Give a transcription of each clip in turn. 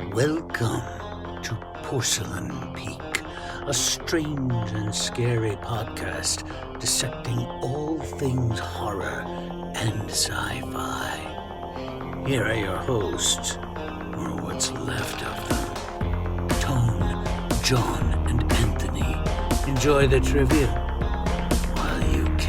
Welcome to Porcelain Peak, a strange and scary podcast dissecting all things horror and sci-fi. Here are your hosts, or what's left of them, Tone, John, and Anthony. Enjoy the trivia while you can.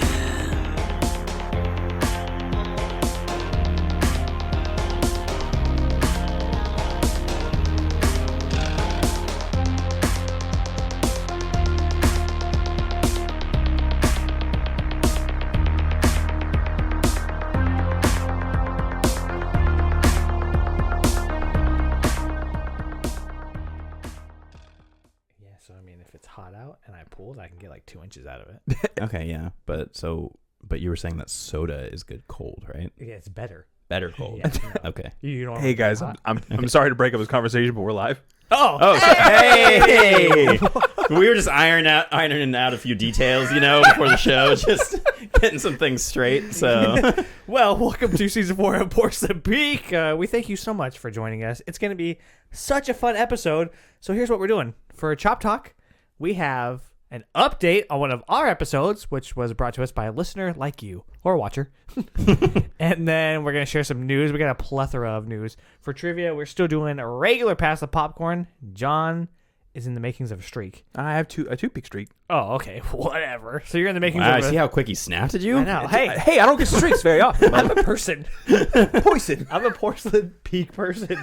If it's hot out and I pulled, I can get like 2 inches out of it. Okay, yeah, but you were saying that soda is good cold, right? Yeah, it's better. Better cold. Yeah, Okay. You don't Hey guys, I'm sorry to break up this conversation, but we're live. Hey! We were just ironing out a few details, before the show, just getting some things straight. So, well, welcome to season 4 of Porcelain Peak. We thank you so much for joining us. It's going to be such a fun episode. So here's what we're doing for Chop Talk. We have an update on one of our episodes, which was brought to us by a listener like you, or a watcher. And then we're going to share some news. We got a plethora of news. For trivia, we're still doing a regular Pass the Popcorn. John is in the makings of a streak. I have a 2-peak streak. Oh, okay. Whatever. So you're in the makings wow, of see how quick he snapped at you? I know. Hey, I don't get streaks very often. I'm a person. Poison. I'm a Porcelain Peak person.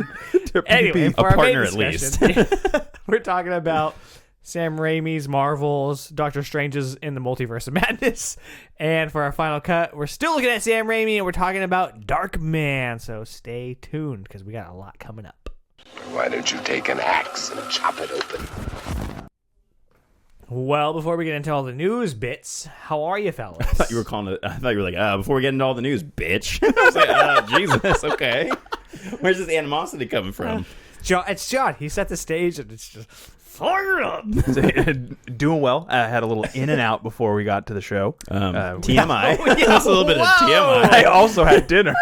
Anyway, A for our partner main at least. discussion, we're talking about Sam Raimi's Marvel's Doctor Strange's in the Multiverse of Madness. And for our final cut, we're still looking at Sam Raimi and we're talking about Darkman. So stay tuned because we got a lot coming up. Why don't you take an axe and chop it open? Well, before we get into all the news bits, how are you, fellas? I thought you were like, before we get into all the news, bitch. I was like, Jesus, okay. Where's this animosity coming from? It's John. He set the stage and it's just fire up. Doing well. I had a little in and out before we got to the show. TMI. That's a little bit of TMI. I also had dinner.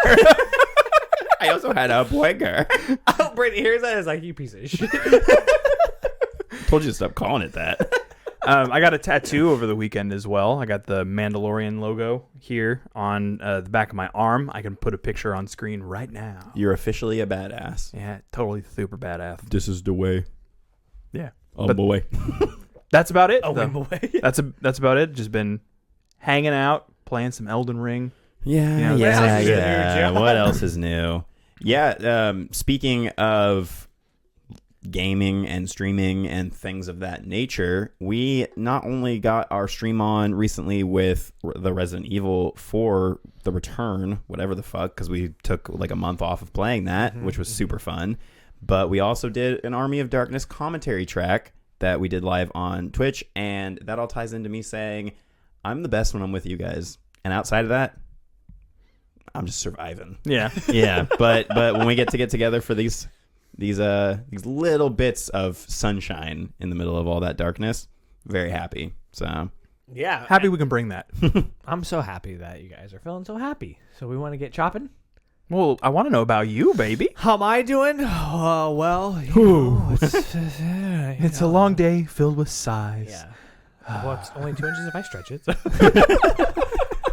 I also had a burger. Oh, Brittany hears that as like, you piece of shit. Told you to stop calling it that. I got a tattoo over the weekend as well. I got the Mandalorian logo here on the back of my arm. I can put a picture on screen right now. You're officially a badass. Yeah, totally super badass. This is the way. Yeah. Oh, boy. That's about it. Oh, though. boy. That's about it. Just been hanging out, playing some Elden Ring. Yeah. Yeah. What else is new? Yeah. Speaking of gaming and streaming and things of that nature, we not only got our stream on recently with the Resident Evil 4 The Return, whatever the fuck, because we took like a month off of playing that, which was super fun. But we also did an Army of Darkness commentary track that we did live on Twitch, and that all ties into me saying I'm the best when I'm with you guys. And outside of that, I'm just surviving. Yeah. Yeah, but when we get together for these little bits of sunshine in the middle of all that darkness, very happy. So Yeah. Happy we can bring that. I'm so happy that you guys are feeling so happy. So we want to get chopping. Well, I want to know about you, baby. How am I doing? Well, It's a long day filled with sighs. Yeah. Well, it's only 2 inches if I stretch it. So.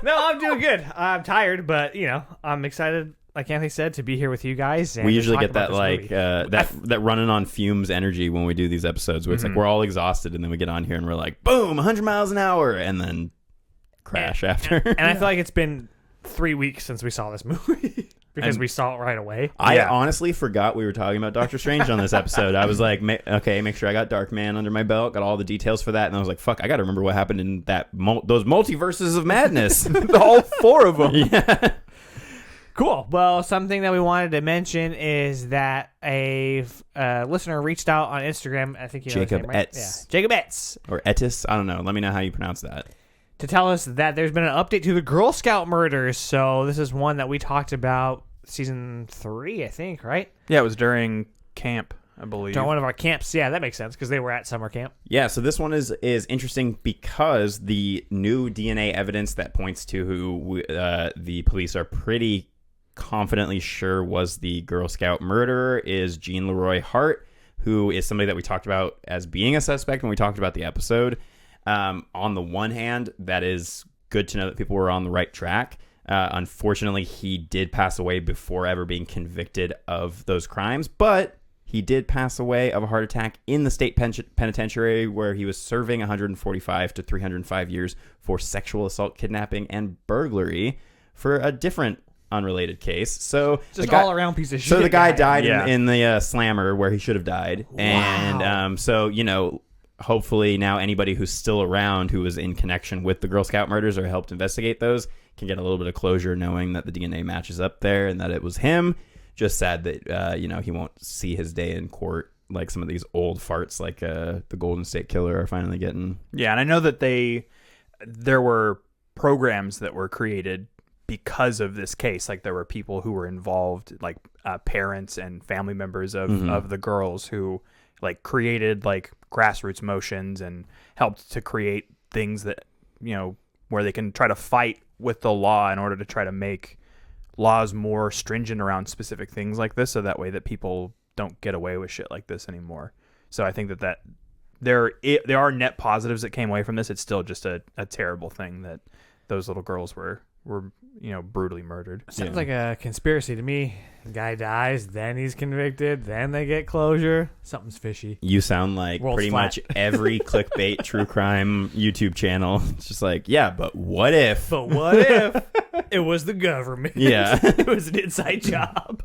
No, I'm doing good. I'm tired, but I'm excited. Like Anthony said, to be here with you guys. And we usually talk get that about like that running on fumes energy when we do these episodes, where it's like we're all exhausted, and then we get on here and we're like, boom, 100 miles an hour, and then crash after. And I feel like it's been 3 weeks since we saw this movie. Because we saw it right away. I honestly forgot we were talking about Doctor Strange on this episode. I was like, okay, make sure I got Darkman under my belt, got all the details for that, and I was like, fuck, I got to remember what happened in those multiverses of madness. All 4 of them. Yeah. Cool. Well, something that we wanted to mention is that a listener reached out on Instagram. I think you know his Jacob name, right? Etz. Yeah. Jacob Etz. Or Etis, I don't know. Let me know how you pronounce that. To tell us that there's been an update to the Girl Scout murders. So this is one that we talked about season 3, I think, right? Yeah, it was during camp, I believe. During one of our camps. Yeah, that makes sense because they were at summer camp. Yeah, so this one is interesting because the new DNA evidence that points to who the police are pretty confidently sure was the Girl Scout murderer is Jean Leroy Hart, who is somebody that we talked about as being a suspect when we talked about the episode. On the one hand, that is good to know that people were on the right track. Unfortunately, he did pass away before ever being convicted of those crimes, but he did pass away of a heart attack in the state penitentiary where he was serving 145 to 305 years for sexual assault, kidnapping, and burglary for a different unrelated case. So just all around piece of shit. So the guy guy. died in the slammer where he should have died. Wow. And so, hopefully now anybody who's still around who was in connection with the Girl Scout murders or helped investigate those can get a little bit of closure knowing that the DNA matches up there and that it was him. Just sad that, he won't see his day in court like some of these old farts like the Golden State Killer are finally getting. Yeah, and I know that there were programs that were created because of this case. Like there were people who were involved, like parents and family members of the girls who like created like grassroots motions and helped to create things that, where they can try to fight with the law in order to try to make laws more stringent around specific things like this, so that way that people don't get away with shit like this anymore. So I think that there are net positives that came away from this. It's still just a terrible thing that those little girls were brutally murdered. Sounds like a conspiracy to me. The guy dies, then he's convicted, then they get closure. Something's fishy. You sound like World's pretty flat. much every clickbait true crime YouTube channel. It's just like, yeah, but what if? But what if it was the government? Yeah. It was an inside job.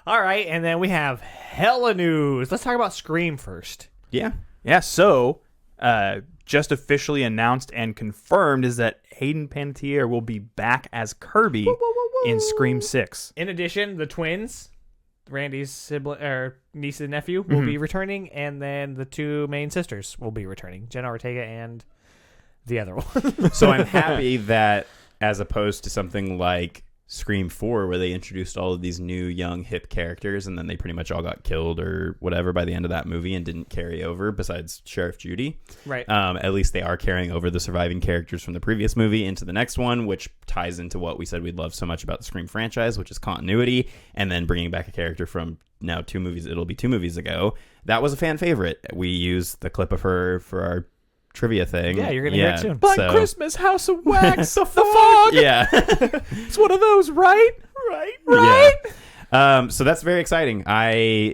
All right, and then we have hella news. Let's talk about Scream first. Yeah. Yeah, so just officially announced and confirmed is that Hayden Panettiere will be back as Kirby in Scream 6. In addition, the twins, Randy's sibling or niece and nephew, will be returning, and then the two main sisters will be returning, Jenna Ortega and the other one. So I'm happy that as opposed to something like Scream 4 where they introduced all of these new young hip characters and then they pretty much all got killed or whatever by the end of that movie and didn't carry over besides Sheriff Judy. Right. At least they are carrying over the surviving characters from the previous movie into the next one, which ties into what we said we'd love so much about the Scream franchise, which is continuity, and then bringing back a character from now two movies ago. That was a fan favorite. We used the clip of her for our trivia thing. Yeah, you're gonna hear it soon. Black Christmas, House of Wax, the fog. Yeah. It's one of those, right? Yeah. So that's very exciting.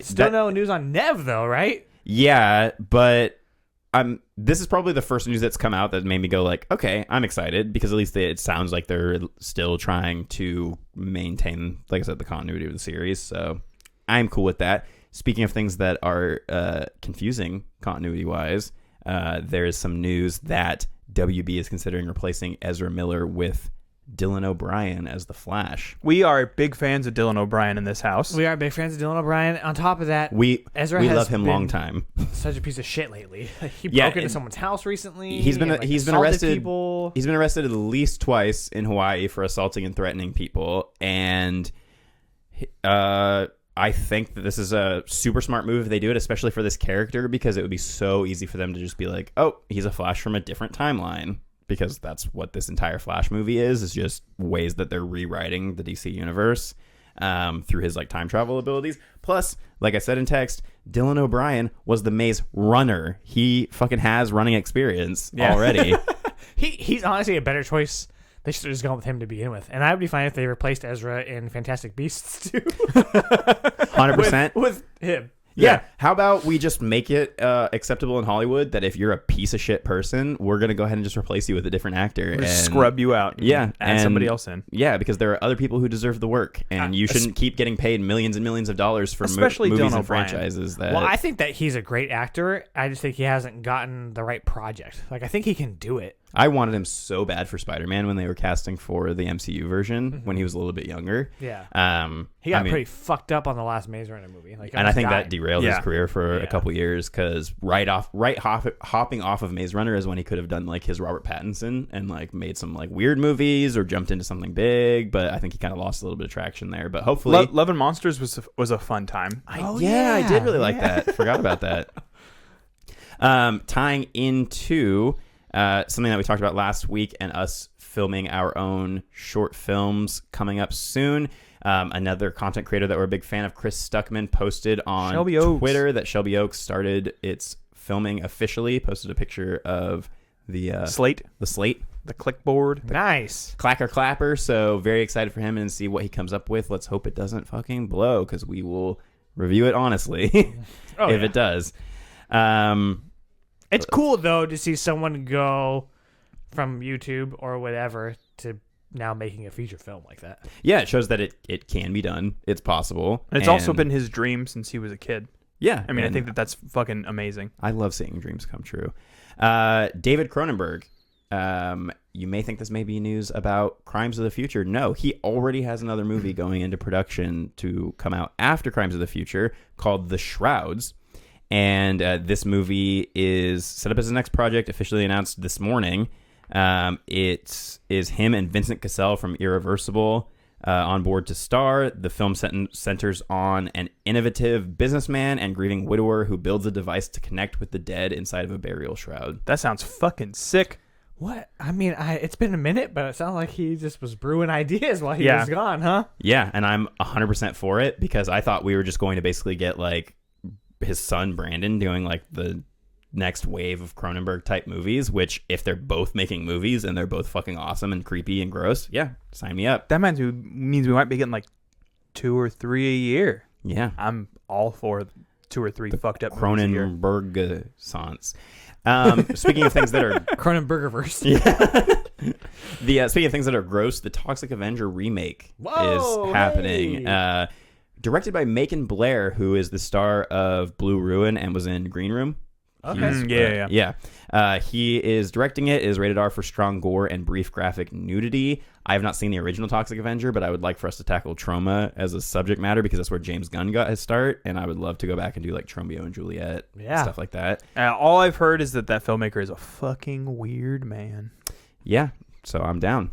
Still no news on Nev though, right? Yeah, but this is probably the first news that's come out that made me go like, okay, I'm excited because at least it sounds like they're still trying to maintain, like I said, the continuity of the series. So I'm cool with that. Speaking of things that are confusing continuity wise, there is some news that WB is considering replacing Ezra Miller with Dylan O'Brien as the Flash. We are big fans of Dylan O'Brien in this house. We are big fans of Dylan O'Brien. On top of that, Ezra we has love him been long time. Such a piece of shit lately. He Yeah, broke into someone's house recently. He's been assaulted arrested. people. He's been arrested at least twice in Hawaii for assaulting and threatening people, and I think that this is a super smart move if they do it, especially for this character, because it would be so easy for them to just be like, oh, he's a Flash from a different timeline, because that's what this entire Flash movie is just ways that they're rewriting the DC universe through his like time travel abilities. Plus, like I said in text, Dylan O'Brien was the Maze runner. He fucking has running experience already. He's honestly a better choice. They should have just gone with him to begin with. And I would be fine if they replaced Ezra in Fantastic Beasts, too. 100%. With him. Yeah. How about we just make it acceptable in Hollywood that if you're a piece of shit person, we're going to go ahead and just replace you with a different actor. And Just scrub you out. Yeah. Add somebody else in. Yeah, because there are other people who deserve the work. And you shouldn't keep getting paid millions and millions of dollars for Especially movies Dylan and O'Brien. franchises. Well, I think that he's a great actor. I just think he hasn't gotten the right project. Like, I think he can do it. I wanted him so bad for Spider-Man when they were casting for the MCU version when he was a little bit younger. Yeah. He He got pretty fucked up on the last Maze Runner movie. Like, and I think that died. derailed his career for a couple years because hopping off of Maze Runner is when he could have done like his Robert Pattinson and like made some like weird movies or jumped into something big. But I think he kind of lost a little bit of traction there. But hopefully, Love and Monsters was a fun time. I did really like that. Forgot about that. Tying into something that we talked about last week and us filming our own short films coming up soon. Another content creator that we're a big fan of, Chris Stuckman, posted on Shelby Oaks. Twitter that Shelby Oaks started its filming officially. Posted a picture of the Slate, the clipboard. Nice. clacker clapper. So very excited for him and see what he comes up with. Let's hope it doesn't fucking blow, because we will review it honestly if it does. It's cool though to see someone go from YouTube or whatever to now making a feature film like that. Yeah, it shows that it can be done. It's possible. And it's also been his dream since he was a kid. Yeah. I mean, I think that's fucking amazing. I love seeing dreams come true. David Cronenberg. You may think this may be news about Crimes of the Future. No, he already has another movie going into production to come out after Crimes of the Future called The Shrouds. And this movie is set up as the next project, officially announced this morning. It is him and Vincent Cassel from Irreversible on board to star. The film centers on an innovative businessman and grieving widower who builds a device to connect with the dead inside of a burial shroud. That sounds fucking sick. What? I mean, it's been a minute, but it sounds like he just was brewing ideas while he was gone, huh? Yeah, and I'm 100% for it, because I thought we were just going to basically get like his son Brandon doing like the next wave of Cronenberg type movies, which if they're both making movies and they're both fucking awesome and creepy and gross, yeah, sign me up. That means we might be getting like 2 or 3 a year. Yeah. I'm all for 2 or 3 fucked up movies a year. Cronenberg-sance. Speaking of things that are Cronenbergerverse. Speaking of things that are gross, the Toxic Avenger remake is happening. Hey. Directed by Macon Blair, who is the star of Blue Ruin and was in Green Room. Okay. He is directing it. It is rated R for strong gore and brief graphic nudity. I have not seen the original Toxic Avenger, but I would like for us to tackle trauma as a subject matter, because that's where James Gunn got his start, and I would love to go back and do like Tromeo and Juliet, stuff like that. All I've heard is that filmmaker is a fucking weird man. Yeah, so I'm down.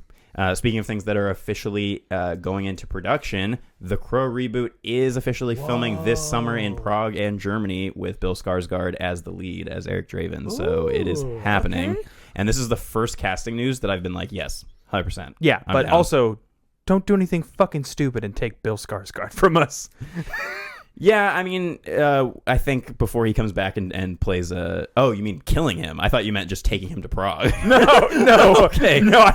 Speaking of things that are officially going into production, The Crow reboot is officially filming this summer in Prague and Germany, with Bill Skarsgård as the lead, as Eric Draven. So it is happening. Okay. And this is the first casting news that I've been like, yes, 100%. Yeah, but down. Also, don't do anything fucking stupid and take Bill Skarsgård from us. Yeah, I mean, I think before he comes back and plays oh, you mean killing him? I thought you meant just taking him to Prague. No. Okay. No,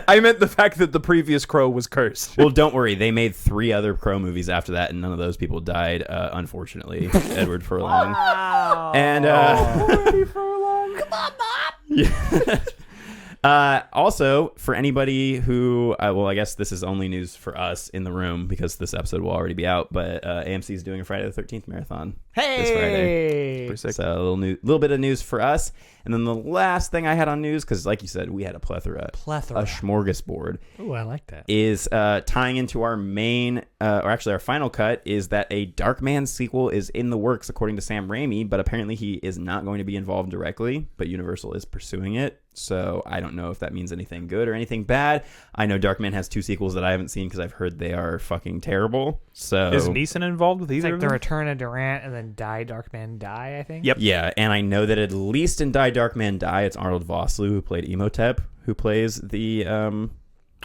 I meant the fact that the previous Crow was cursed. Well, don't worry. They made 3 other Crow movies after that, and none of those people died, unfortunately. Edward Furlong. Wow. And, Edward Furlong. Come on, Bob. Yeah. Also, for anybody who, I guess this is only news for us in the room, because this episode will already be out, but AMC is doing a Friday the 13th marathon this Friday. Pretty sick. So a little bit of news for us. And then the last thing I had on news, because like you said, we had a plethora. A smorgasbord. Ooh, I like that. Is tying into our main, or actually our final cut, is that a Darkman sequel is in the works, according to Sam Raimi, but apparently he is not going to be involved directly, but Universal is pursuing it. So I don't know if that means anything good or anything bad. I know Darkman has 2 sequels that I haven't seen because I've heard they are fucking terrible. So is Neeson involved with either like of the them? Return of Durant and then Die Darkman Die, I think. Yep. Yeah, and I know that at least in Die Darkman Die, it's Arnold Vosloo, who played Imhotep, who plays the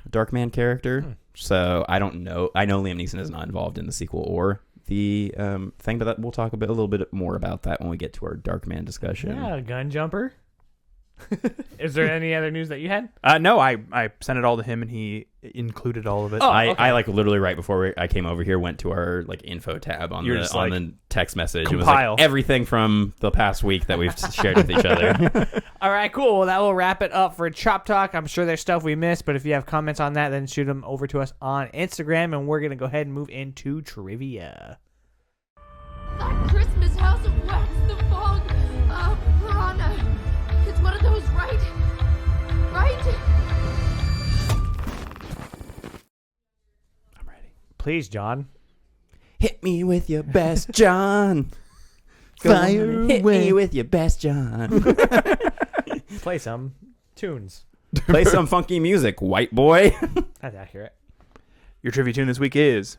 Darkman character. So I don't know. I know Liam Neeson is not involved in the sequel or the thing, but we'll talk a little bit more about that when we get to our Darkman discussion. Yeah, Gun Jumper. Is there any other news that you had? No, I sent it all to him and he included all of it. I like literally right before I came over here went to our like info tab on the text message. Compile. It was like everything from the past week that we've shared with each other. All right, cool. Well, that will wrap it up for Chop Talk. I'm sure there's stuff we missed, but if you have comments on that, then shoot them over to us on Instagram, and we're gonna go ahead and move into trivia. That Christmas house of wax, the fog, piranha. It's one of those, right? Right? I'm ready. Please, John. Hit me with your best, John. Fire Hit me with your best, John. Play some tunes. Play some funky music, white boy. That's accurate. Your trivia tune this week is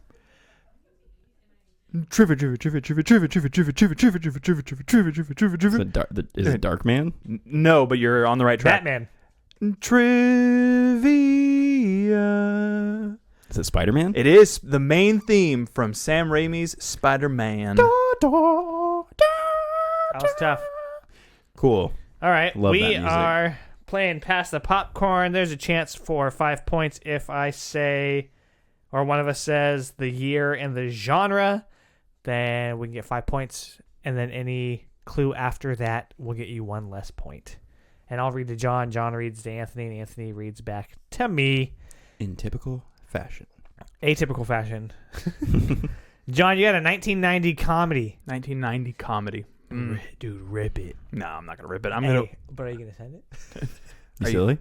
Trivia. Is it Darkman? No, but you're on the right track. Batman. Trivia. Is it Spider-Man? It is the main theme from Sam Raimi's Spider-Man. That was tough. Cool. All right, Love that we music. are playing Pass the Popcorn. There's a chance for 5 points if I say, or one of us says, the year and the genre. Then we can get 5 points, and then any clue after that will get you 1 less point. And I'll read to John. John reads to Anthony, and Anthony reads back to me. In typical fashion. Atypical fashion. John, you got a 1990 comedy. 1990 comedy. Dude, rip it. No, I'm not gonna rip it. I'm But are you going to send it? You silly?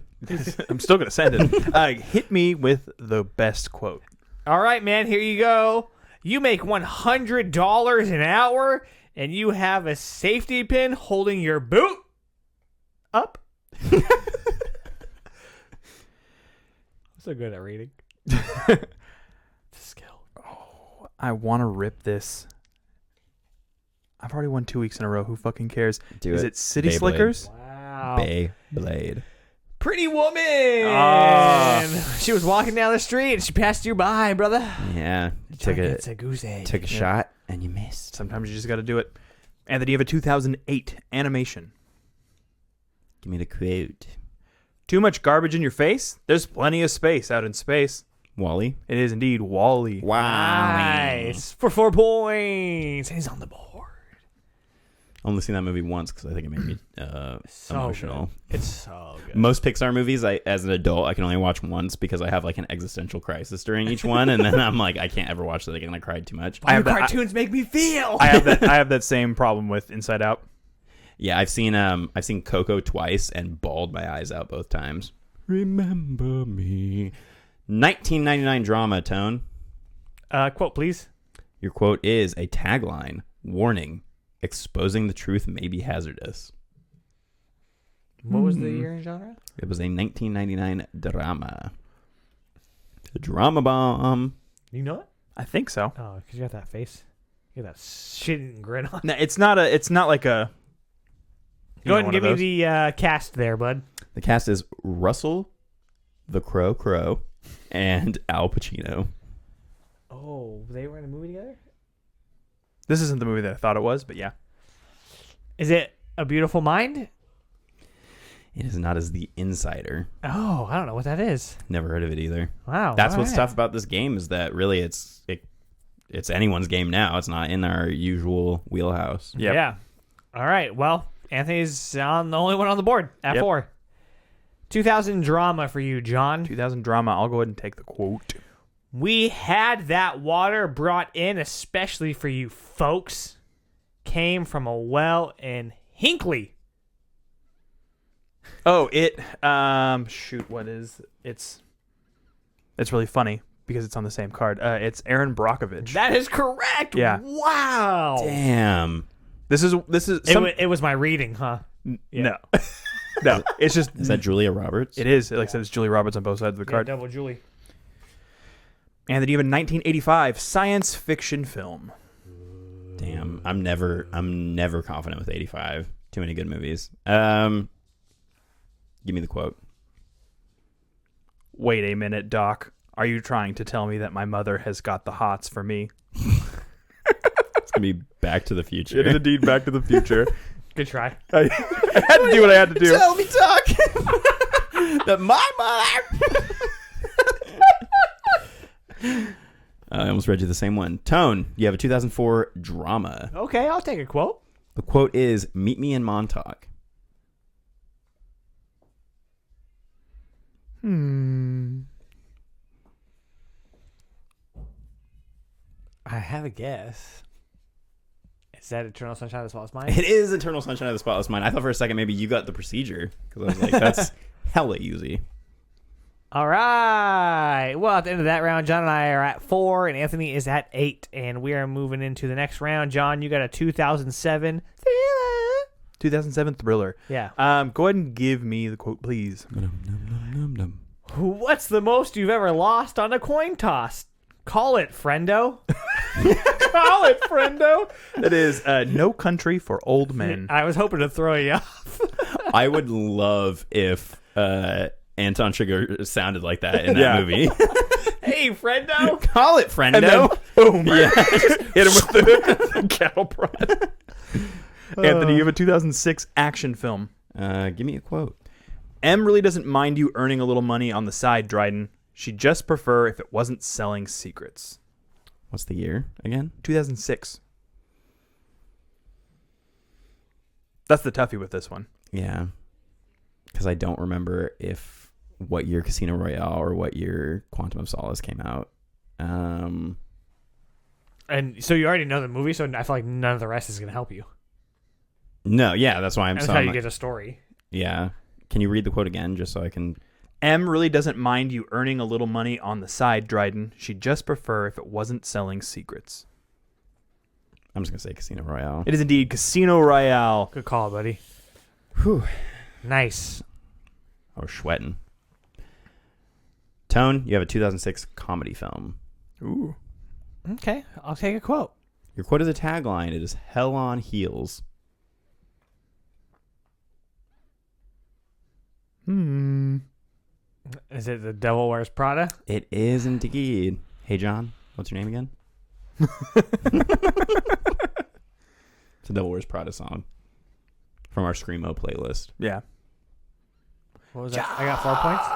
I'm still gonna send it. Hit me with the best quote. All right, man, here you go. You make $100 an hour, and you have a safety pin holding your boot up. I'm so good at reading. It's a skill. I want to rip this. I've already won 2 weeks in a row. Who fucking cares? Is it City Beyblade. Slickers? Wow. Beyblade. Pretty Woman. She was walking down the street, and she passed you by, brother. Yeah. You It's a goose egg. took a shot and you missed. Sometimes you just got to do it. And then you have a 2008 animation. Give me the quote. Too much garbage in your face? There's plenty of space out in space. Wally. It is indeed Wall-E. Wow. Nice. For 4 points. And he's on the board. Only seen that movie once because I think it made me emotional. Good. It's so good. Most Pixar movies, as an adult, I can only watch once because I have like an existential crisis during each one, and then I'm like, I can't ever watch that again. I cried too much. Why do cartoons make me feel? I have that same problem with Inside Out. Yeah, I've seen Coco twice and bawled my eyes out both times. Remember me. 1999 drama, Tone. Quote, please. Your quote is a tagline. Warning. Exposing the truth may be hazardous. What was the year and genre? It was a 1999 drama. The drama bomb. You know it? I think so. Oh, because you got that face. You got that shitting grin on. No, it's not like a. Go ahead and give me the cast there, bud. The cast is Russell, the Crow, and Al Pacino. Oh, they were in a movie together? This isn't the movie that I thought it was, but yeah. Is it A Beautiful Mind? It is not as The Insider. Oh, I don't know what that is. Never heard of it either. Wow. That's all what's right. tough about this game is that really it's anyone's game now. It's not in our usual wheelhouse. Yep. Yeah. All right. Well, Anthony's the only one on the board at 4. 2000 drama for you, John. 2000 drama. I'll go ahead and take the quote. We had that water brought in especially for you folks. Came from a well in Hinckley. Oh, shoot, what is it's really funny because it's on the same card. It's Aaron Brockovich. That is correct. Yeah. Wow. Damn. This is It was my reading, huh? No. No, it's just Is that Julia Roberts? it is. Like I said, it's Julie Roberts on both sides of the card. Double Julie. And then even 1985 science fiction film. Damn. I'm never confident with 85. Too many good movies. Give me the quote. Wait a minute, Doc. Are you trying to tell me that my mother has got the hots for me? It's gonna be Back to the Future. It is indeed Back to the Future. Good try. I had to do what I had to do. Tell me, Doc, that my mother. I almost read you the same one. Tone, you have a 2004 drama. Okay, I'll take a quote. The quote is, "Meet me in Montauk." I have a guess. Is that Eternal Sunshine of the Spotless Mind? It is Eternal Sunshine of the Spotless Mind. I thought for a second maybe you got the procedure because I was like, that's hella easy. All right. Well, at the end of that round, John and I are at 4, and Anthony is at 8, and we are moving into the next round. John, you got a 2007 thriller. 2007 thriller. Yeah. Go ahead and give me the quote, please. What's the most you've ever lost on a coin toss? Call it, friendo. Call it, friendo. It is No Country for Old Men. I was hoping to throw you off. I would love if Anton Chigurh sounded like that in that movie. Hey, Hey, friendo. Call it, friendo. And then, boom. Yeah. Hit him with the cattle prod. Anthony, you have a 2006 action film. Give me a quote. M really doesn't mind you earning a little money on the side, Dryden. She'd just prefer if it wasn't selling secrets. What's the year again? 2006. That's the toughie with this one. Yeah. Because I don't remember what year Casino Royale or what year Quantum of Solace came out. And so you already know the movie, so I feel like none of the rest is going to help you. No, yeah, that's why I'm That's so how I'm you like- get a story. Yeah. Can you read the quote again just so I can... M really doesn't mind you earning a little money on the side, Dryden. She'd just prefer if it wasn't selling secrets. I'm just going to say Casino Royale. It is indeed Casino Royale. Good call, buddy. Whew. Nice. I was sweating. Tone, you have a 2006 comedy film. Ooh. Okay, I'll take a quote. Your quote is a tagline. It is Hell on Heels. Is it The Devil Wears Prada? It is indeed. Hey, John, what's your name again? It's a Devil Wears Prada song from our Screamo playlist. Yeah. What was that? I got 4 points.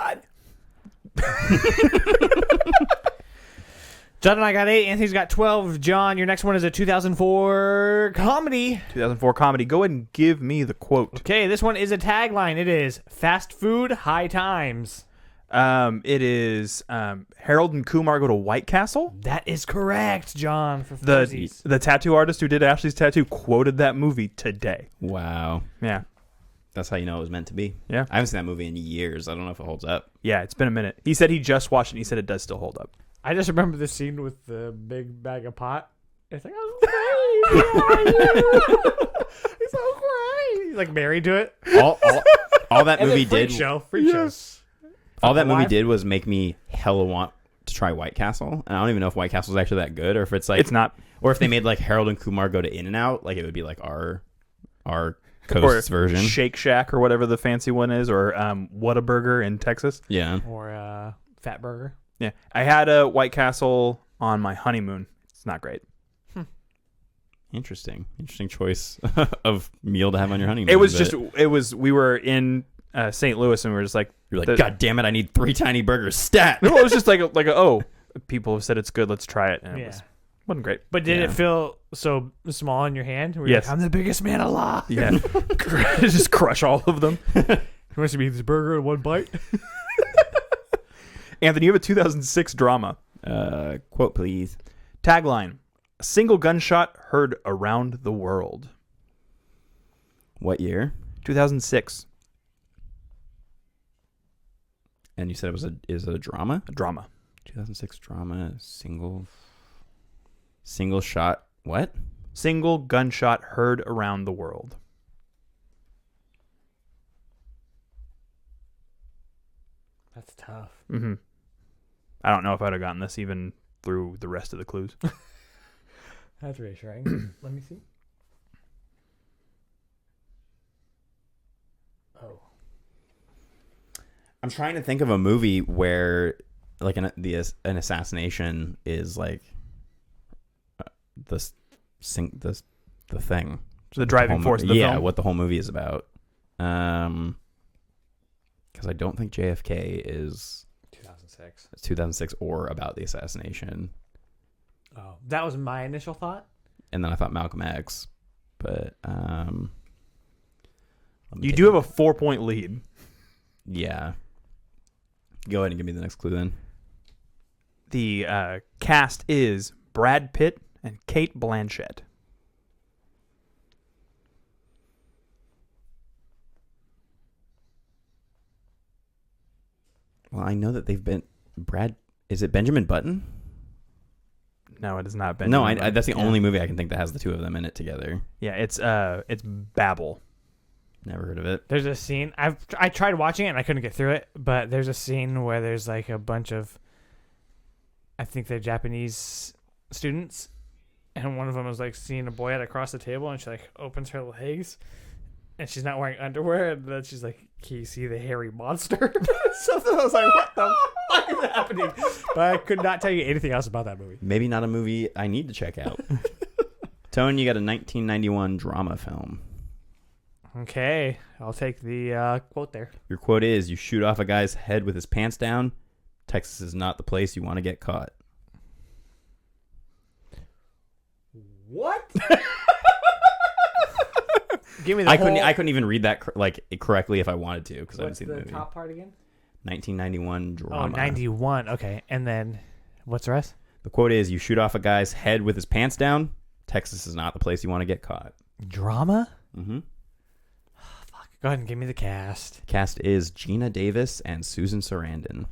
John and I got 8. Anthony's got 12. John, your next one is a 2004 comedy. 2004 comedy. Go ahead and give me the quote. Okay, this one is a tagline. It is fast food, high times. It is Harold and Kumar go to White Castle. That is correct, John. For The tattoo artist who did Ashley's tattoo quoted that movie today. Wow. Yeah. That's how you know it was meant to be. Yeah. I haven't seen that movie in years. I don't know if it holds up. Yeah, it's been a minute. He said he just watched it and he said it does still hold up. I just remember the scene with the big bag of pot. It's like, oh, he's so crazy. He's like married to it. All that And movie then Freak did. Show. Freak Show. All that movie Alive? did was make me hella want to try White Castle, and I don't even know if White Castle is actually that good, or if it's like It's not. or if they made like Harold and Kumar go to In-N-Out, like it would be like our Or coast's version. Shake Shack or whatever the fancy one is, or Whataburger in Texas. Yeah. Or Fat Burger. Yeah, I had a White Castle on my honeymoon. It's not great. Interesting choice of meal to have on your honeymoon. It was but we were in St. Louis and we were just like, you're like, God damn it, I need 3 tiny burgers. Stat. No, it was just like oh, people have said it's good. Let's try it, and it wasn't great. But did Yeah. it feel so small in your hand? Where you're Yes. like, I'm the biggest man alive. Yeah, just crush all of them. He wants to be this burger in one bite. Anthony, you have a 2006 drama. Quote, please. Tagline: a single gunshot heard around the world. What year? 2006. And you said is it a drama? A drama. 2006 drama, single shot. What? Single gunshot heard around the world. That's tough. Mm-hmm. I don't know if I'd have gotten this even through the rest of the clues. That's reassuring. Let me see. Oh. I'm trying to think of a movie where like an assassination is like the thing. The driving force of the film. what the whole movie is about. Because I don't think JFK is 2006 or about the assassination. Oh, that was my initial thought. And then I thought Malcolm X, but You do have a 4-point lead. Yeah. Go ahead and give me the next clue then. The cast is Brad Pitt and Kate Blanchett. Well, I know that they've been is it Benjamin Button? No, it is not Ben. No, that's the only movie I can think that has the two of them in it together. Yeah, it's Babel. Never heard of it. There's a scene. I tried watching it and I couldn't get through it, but there's a scene where there's like a bunch of, I think they're Japanese students, and one of them is like seeing a boy across the table, and she like opens her legs, and she's not wearing underwear, and then she's like, "Can you see the hairy monster?" Something. I was like, "What the fuck is happening? But I could not tell you anything else about that movie. Maybe not a movie I need to check out. Tone, you got a 1991 drama film. Okay, I'll take the quote there. Your quote is, "You shoot off a guy's head with his pants down. Texas is not the place you want to get caught." What? Give me the I whole... couldn't even read that correctly if I wanted to because I haven't What's seen the the movie. top part again? 1991 drama. Oh, 91. Okay, and then what's the rest? The quote is, "You shoot off a guy's head with his pants down. Texas is not the place you want to get caught." Drama? Mm-hmm. Fuck. Go ahead and give me the cast. Cast is Gina Davis and Susan Sarandon.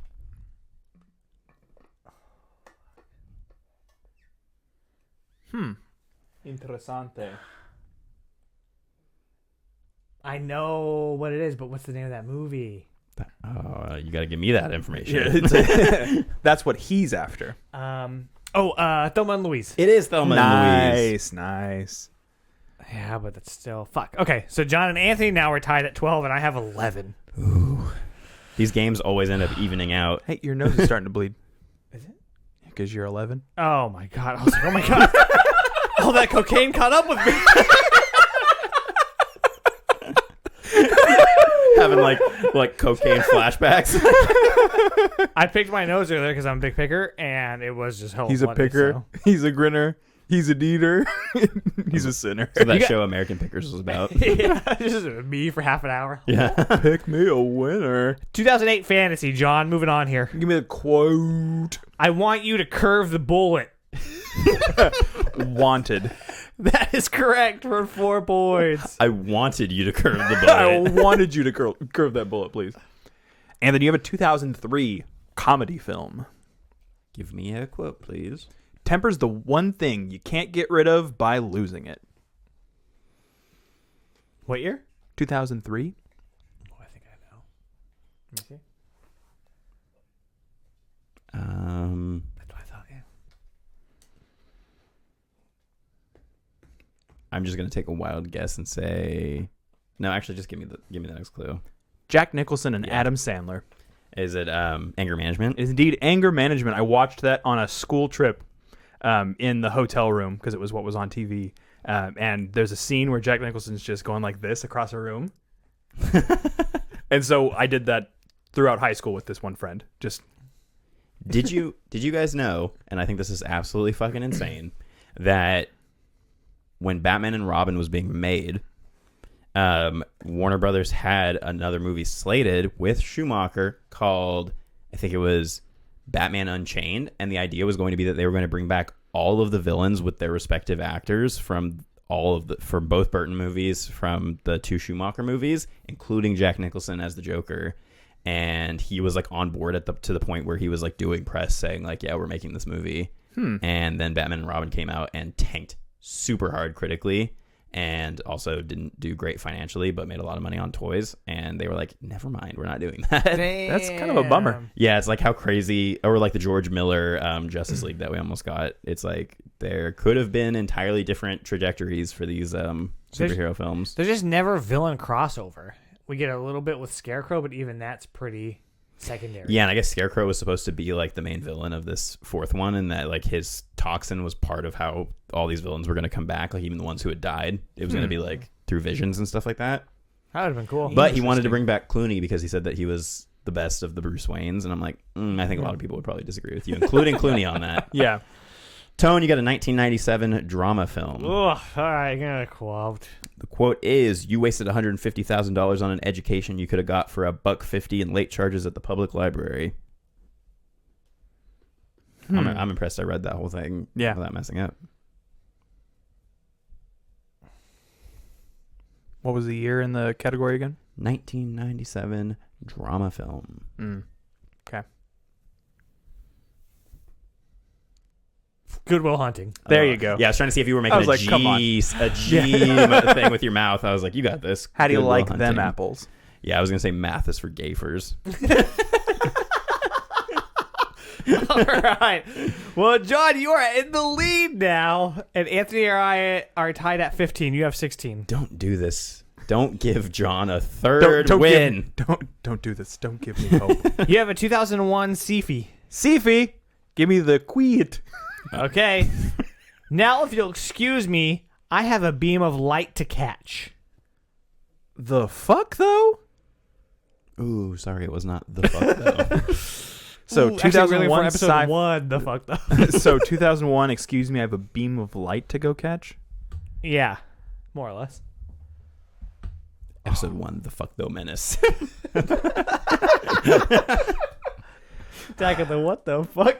Interessante. I know what it is, but what's the name of that movie? Oh, you got to give me that information. Yeah, that's what he's after. Thelma and Louise. It is Thelma and Louise. Nice. Yeah, but that's still... Fuck. Okay, so John and Anthony now are tied at 12, and I have 11. Ooh. These games always end up evening out. Hey, your nose is starting to bleed. Is it? Because you're 11. Oh, my God. I was like, oh, my God. All that cocaine caught up with me. Having like cocaine flashbacks. I picked my nose earlier because I'm a big picker, and it was just hell. He's a picker. He's a grinner. He's a eater. He's a sinner. So that show American Pickers was about. Yeah, just me for half an hour. Yeah. Pick me a winner. 2008 fantasy, John. Moving on here. Give me the quote. I want you to curve the bullet. Wanted. That is correct for 4 points. I wanted you to curve the I bullet. wanted you to curve that bullet, please. And then you have a 2003 comedy film. Give me a quote, please. Temper's the one thing you can't get rid of by losing it. What year? 2003. Oh, I think I know. Let me see. That's what I thought, yeah. I'm just gonna take a wild guess and say, no. Actually, just give me the next clue. Jack Nicholson and Adam Sandler. Is it anger management? It is indeed anger management. I watched that on a school trip in the hotel room because it was what was on TV. And there's a scene where Jack Nicholson's just going like this across a room. And so I did that throughout high school with this one friend. Just Did you guys know? And I think this is absolutely fucking insane that when Batman and Robin was being made, Warner Brothers had another movie slated with Schumacher called, I think it was Batman Unchained, and the idea was going to be that they were going to bring back all of the villains with their respective actors from both Burton movies, from the 2 Schumacher movies, including Jack Nicholson as the Joker. And he was like on board to the point where he was like doing press saying like, yeah, we're making this movie. And then Batman and Robin came out and tanked super hard critically, and also didn't do great financially, but made a lot of money on toys. And they were like, never mind, we're not doing that. that's kind of a bummer. Yeah, it's like how crazy, or like the George Miller Justice League that we almost got. It's like there could have been entirely different trajectories for these superhero films. There's just never villain crossover. We get a little bit with Scarecrow, but even that's pretty secondary. Yeah, and I guess Scarecrow was supposed to be like the main villain of this 4th one, and that like his toxin was part of how all these villains were going to come back, like even the ones who had died. It was going to be like through visions and stuff like that. That would have been cool. But he wanted to bring back Clooney because he said that he was the best of the Bruce Waynes, and I'm like, I think a lot of people would probably disagree with you, including Clooney on that. Yeah. Tone, you got a 1997 drama film. Ugh, all right, I got a quote. The quote is, "You wasted $150,000 on an education you could have got for $1.50 in late charges at the public library." I'm impressed I read that whole thing without messing up. What was the year in the category again? 1997 drama film. Okay. Good Will Hunting. There you go. Yeah, I was trying to see if you were making a come on. G thing with your mouth. I was like, you got this. How do you Good Will like Hunting. them apples? Yeah, I was going to say math is for gayfers. All right. Well, John, you are in the lead now, and Anthony and I are tied at 15. You have 16. Don't do this. Don't give John a third Don't win. Don't do this. Don't give me hope. You have a 2001 Sifi. Sifi, give me the quid. Okay. Now, if you'll excuse me, I have a beam of light to catch. The fuck though? Ooh, sorry, it was not the fuck though. So Ooh, actually, really, for 2001 episode sci- 1, the fuck though. So 2001, excuse me, I have a beam of light to go catch. Yeah, more or less. Episode 1, the fuck though menace. Attack of the what the fuck?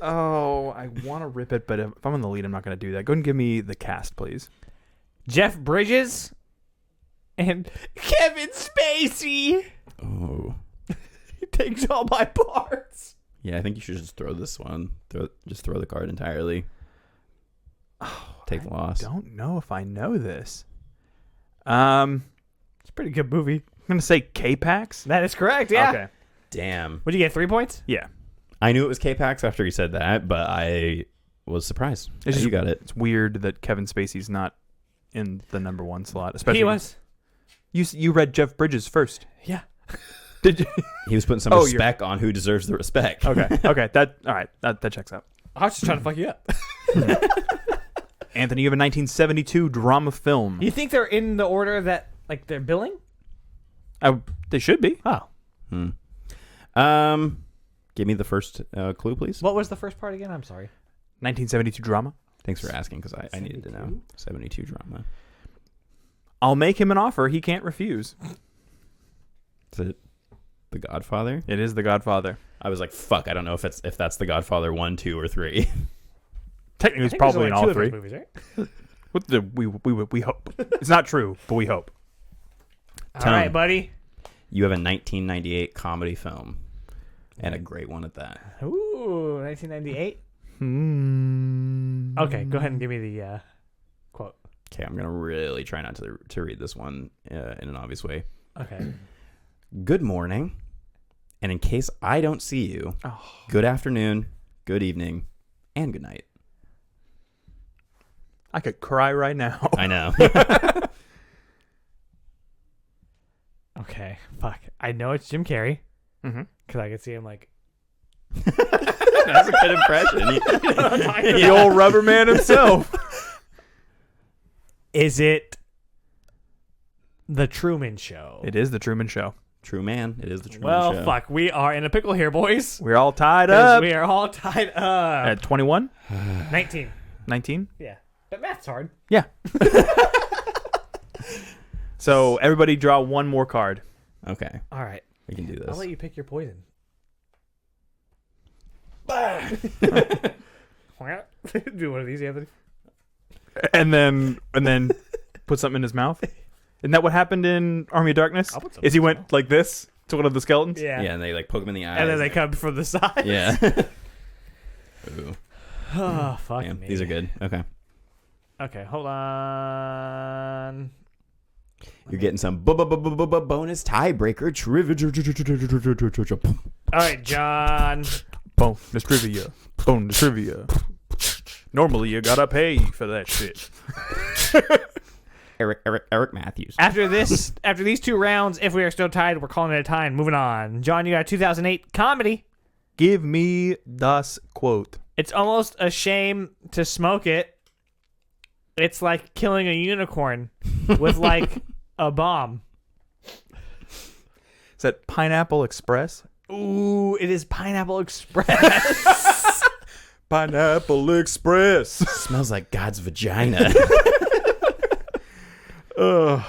Oh, I want to rip it, but if I'm on the lead, I'm not going to do that. Go ahead and give me the cast, please. Jeff Bridges and Kevin Spacey. Oh. He takes all my parts. Yeah, I think you should just throw this one. Just throw the card entirely. Take the loss. Don't know if I know this. It's a pretty good movie. I'm going to say K-Pax. That is correct, yeah. Okay. Damn. Would you get 3 points? Yeah. I knew it was K-Pax after he said that, but I was surprised. It's You got it. It's weird that Kevin Spacey's not in the number 1 slot. Especially He was. You read Jeff Bridges first. Yeah. Did you? He was putting some Oh, respect on who deserves the respect. Okay. Okay. All right. That checks out. I was just trying to fuck you up. Anthony, you have a 1972 drama film. You think they're in the order that, like, they're billing? They should be. Oh. Give me the first clue, please. What was the first part again? I'm sorry. 1972 drama. Thanks for asking, because I needed to know. 72 drama. I'll make him an offer he can't refuse. Is it The Godfather? It is The Godfather. I was like, fuck, I don't know if that's The Godfather 1, 2, or 3. Technically, it's probably in all 3. Movies, right? What the we hope. It's not true, but we hope. All right, buddy. You have a 1998 comedy film, and a great one at that. Ooh, 1998. Hmm. Okay, go ahead and give me the quote. Okay, I'm gonna really try not to read this one in an obvious way. Okay. Good morning, and in case I don't see you, good afternoon, good evening, and good night. I could cry right now. I know. Okay, fuck. I know it's Jim Carrey Mm-hmm. because I could see him like. That's a good impression. The old rubber man himself. Is it The Truman Show? It is The Truman Show. True man. It is the Truman Well, Show. fuck. We are in a pickle here, boys. We're all tied 'Cause up. we are all tied up. At 21? 19. 19? Yeah. But math's hard. Yeah. So everybody draw one more card. Okay, All right. we can do this. I'll let you pick your poison. Do one of these, Anthony. And then put something in his mouth. Isn't that what happened in Army of Darkness? I'll put something Is he in his went mouth. like this to one of the skeletons? Yeah. Yeah, and they like poke him in the eye. And then they come from the side. Yeah. Ooh, Oh, fuck damn. me. These are good. Okay. Okay, hold on. You're getting some bonus tiebreaker trivia. All right, John. Bonus trivia. Bonus trivia. Normally you gotta pay for that shit. Eric Matthews. After these 2 rounds, if we are still tied, we're calling it a tie. Moving on. John, you got 2008 comedy. Give me das quote. It's almost a shame to smoke it. It's like killing a unicorn with like a bomb. Is that Pineapple Express? Ooh, it is Pineapple Express. Pineapple Express. Smells like God's vagina. Ugh.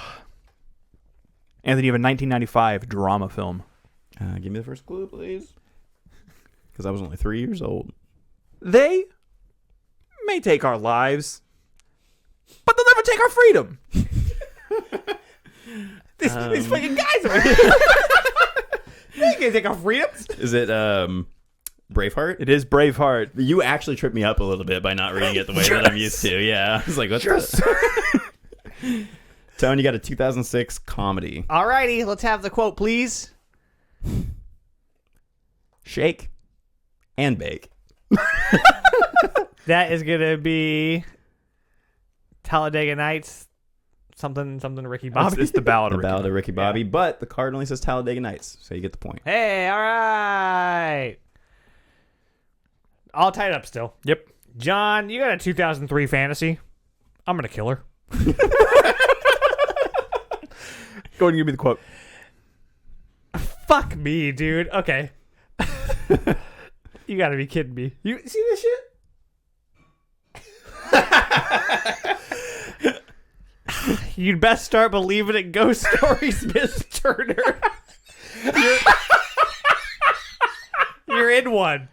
Anthony, you have a 1995 drama film. Give me the first clue, please. Because I was only 3 years old. They may take our lives, but they'll never take our freedom. These fucking guys over here. You can't take our freedoms. Is it Braveheart? It is Braveheart. You actually tripped me up a little bit by not reading it the way that I'm used to. Yeah. I was like, what's this? Tone, you got a 2006 comedy. Alrighty, let's have the quote, please. Shake and bake. That is going to be Talladega Nights, something Ricky Bobby. It's the Ballad The of Ricky Ballad of Ricky Bobby, Yeah. but the card only says Talladega Nights, so you get the point. Hey, all right. All tied up still. Yep. John, you got a 2003 fantasy. I'm gonna kill her. Go ahead and give me the quote. Fuck me, dude. Okay. You gotta be kidding me. You see this shit? You'd best start believing in ghost stories, Miss Turner. You're in one.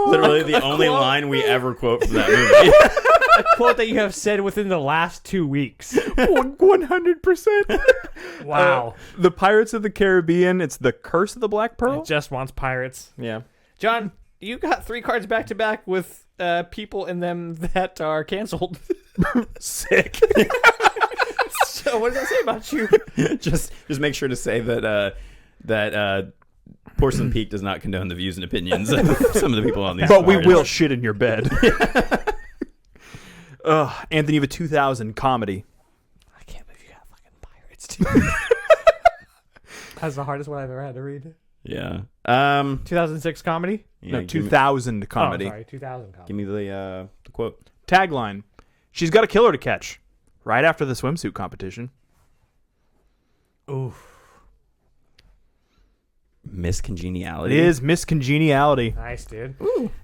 Literally the only line we ever quote from that movie. A quote that you have said within the last 2 weeks. 100%. Wow. The Pirates of the Caribbean. It's The Curse of the Black Pearl. It just wants pirates. Yeah. John, you got 3 cards back to back with people in them that are canceled. Sick. So what does that say about you? just make sure to say that Porcelain Peak does not condone the views and opinions of some of the people on these. But we cards. will shit in your bed. Anthony, you have a 2000 comedy. I can't believe you got fucking pirates, dude. That's the hardest one I've ever had to read. Yeah. 2006 comedy? Yeah, No, give me- 2000 comedy. Oh, sorry, 2000 comedy. Give me the quote. Tagline: She's got a killer to catch. Right after the swimsuit competition. Oof. Miss Congeniality. It is Miss Congeniality. Nice, dude.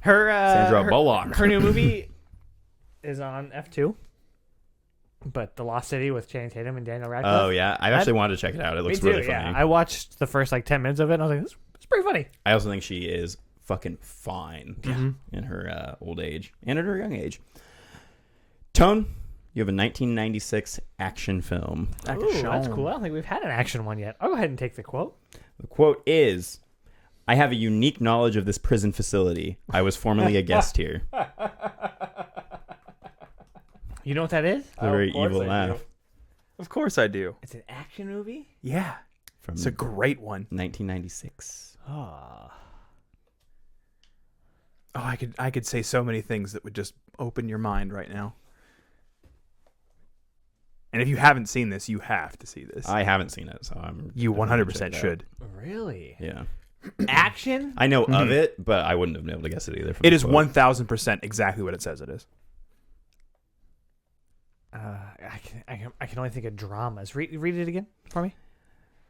Her Sandra her, Bullock. Her new movie is on F2. But The Lost City with Channing Tatum and Daniel Radcliffe. Oh yeah, I actually wanted to check it out. It Me looks too, really funny. yeah. I watched the first 10 minutes of it and I was like, this is pretty funny. I also think she is fucking fine in her old age and at her young age. Tone, you have a 1996 action film. Ooh, that's cool. I don't think we've had an action one yet. I'll go ahead and take the quote. The quote is, "I have a unique knowledge of this prison facility. I was formerly a guest here." You know what that is? It's a very of course evil I do. laugh. Of course I do. It's an action movie? Yeah. From It's a great one. 1996. Oh. Oh, I could say so many things that would just open your mind right now. And if you haven't seen this, you have to see this. I haven't seen it, so I'm. You definitely gonna 100% check it out. should. Really? Yeah, Action? I know of it, but I wouldn't have been able to guess it either. from It the is quote. 1000% exactly what it says it is. I can only think of dramas. Read it again for me.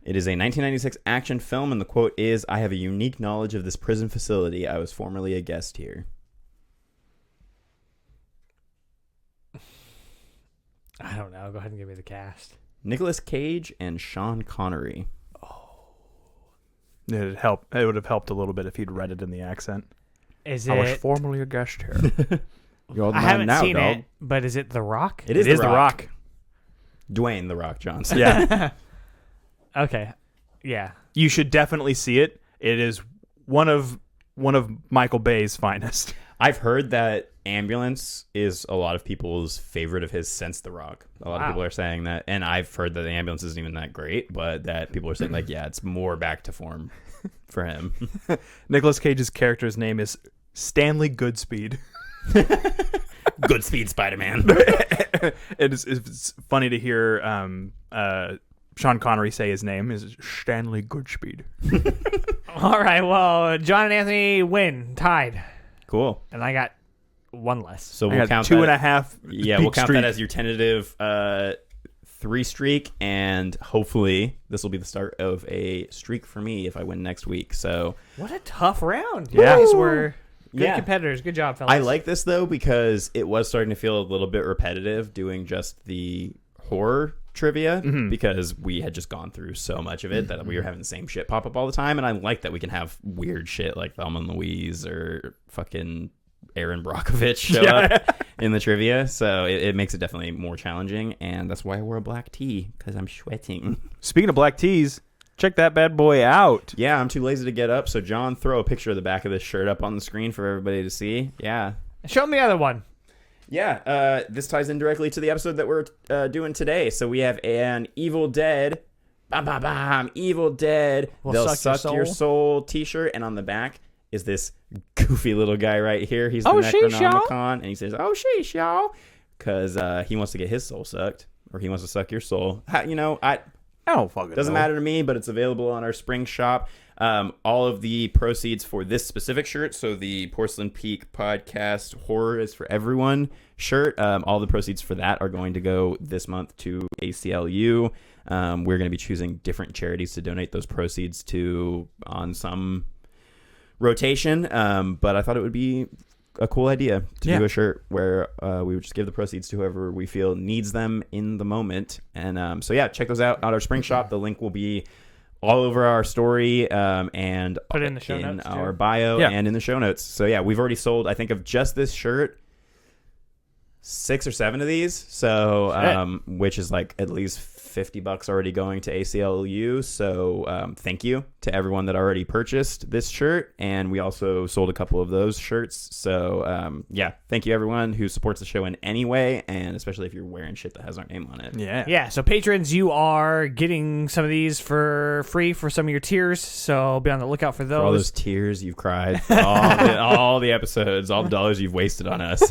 It is a 1996 action film, and the quote is, "I have a unique knowledge of this prison facility. I was formerly a guest here." I don't know. Go ahead and give me the cast. Nicolas Cage and Sean Connery. It would have helped a little bit if he'd read it in the accent. Is I was it? formerly a guest here. You're I haven't seen it, but is it The Rock? It It is The Rock. Dwayne The Rock Johnson. Yeah. Okay. Yeah. You should definitely see it. It is one of Michael Bay's finest. I've heard that Ambulance is a lot of people's favorite of his since The Rock. A lot of people are saying that, and I've heard that the Ambulance isn't even that great, but that people are saying yeah, it's more back to form for him. Nicolas Cage's character's name is Stanley Goodspeed. Goodspeed Spider-Man. It's funny to hear Sean Connery say his name is Stanley Goodspeed. All right. Well, John and Anthony win, tied, Cool. and I got one less. So I we'll got count 2.5. Yeah, we'll count that as your tentative 3 streak, and hopefully this will be the start of a streak for me if I win next week. So What a tough round. Yeah. You guys were good Yeah. competitors. Good job, fellas. I like this though because it was starting to feel a little bit repetitive doing just the horror trivia because we had just gone through so much of it that we were having the same shit pop up all the time, and I like that we can have weird shit like Thelma and Louise or fucking Aaron Brockovich show up in the trivia, so it makes it definitely more challenging, and that's why I wore a black tee, because I'm sweating. Speaking of black tees, check that bad boy out. Yeah, I'm too lazy to get up, so John, throw a picture of the back of this shirt up on the screen for everybody to see. Yeah. Show me the other one. Yeah, this ties in directly to the episode that we're doing today. So we have an Evil Dead, bam, bam, bam, Evil Dead, Will They'll Suck Suck Your Your Soul t-shirt, and on the back is this goofy little guy right here. He's the Oh, sheesh, y'all. Necronomicon, and he says, "Oh, sheesh, y'all," because he wants to get his soul sucked. or he wants to suck your soul. I don't fucking doesn't know. matter to me, but it's available on our spring shop. All of the proceeds for this specific shirt, so the Porcelain Peak podcast Horror is for Everyone shirt, all the proceeds for that are going to go this month to ACLU. We're going to be choosing different charities to donate those proceeds to on some rotation, but I thought it would be a cool idea to do a shirt where we would just give the proceeds to whoever we feel needs them in the moment. And so yeah, check those out on our spring shop. The link will be all over our story and put it in the show in notes our too. bio and in the show notes. So yeah, we've already sold, I think, of just this shirt 6 or 7 of these, so which is like at least $50 already going to ACLU. So thank you to everyone that already purchased this shirt, and we also sold a couple of those shirts. So yeah, thank you everyone who supports the show in any way, and especially if you're wearing shit that has our name on it. Yeah, so patrons, you are getting some of these for free for some of your tiers, so be on the lookout for those. For all those tears you've cried, all the episodes, all the dollars you've wasted on us.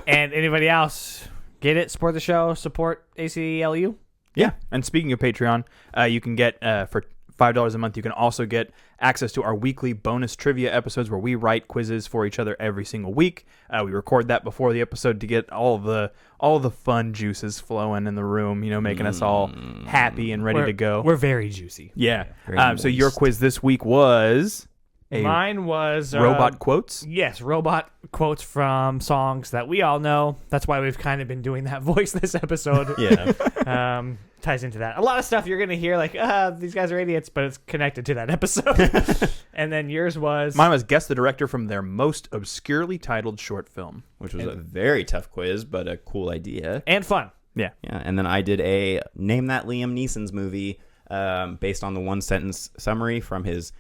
And anybody else, get it, support the show, support ACLU. Yeah, and speaking of Patreon, you can get for $5 a month. You can also get access to our weekly bonus trivia episodes where we write quizzes for each other every single week. We record that before the episode to get all the fun juices flowing in the room. Making us all happy and ready to go. We're very juicy. Yeah. Very So your quiz this week was Mine was robot quotes. Yes, robot quotes from songs that we all know. That's why we've kind of been doing that voice this episode. Yeah. Ties into that. A lot of stuff you're going to hear like, these guys are idiots, but it's connected to that episode. And then yours was... Mine was guess the director from their most obscurely titled short film. Which was a very tough quiz, but a cool idea. And fun. Yeah. Yeah, and then I did a Name That Liam Neeson's movie based on the one-sentence summary from his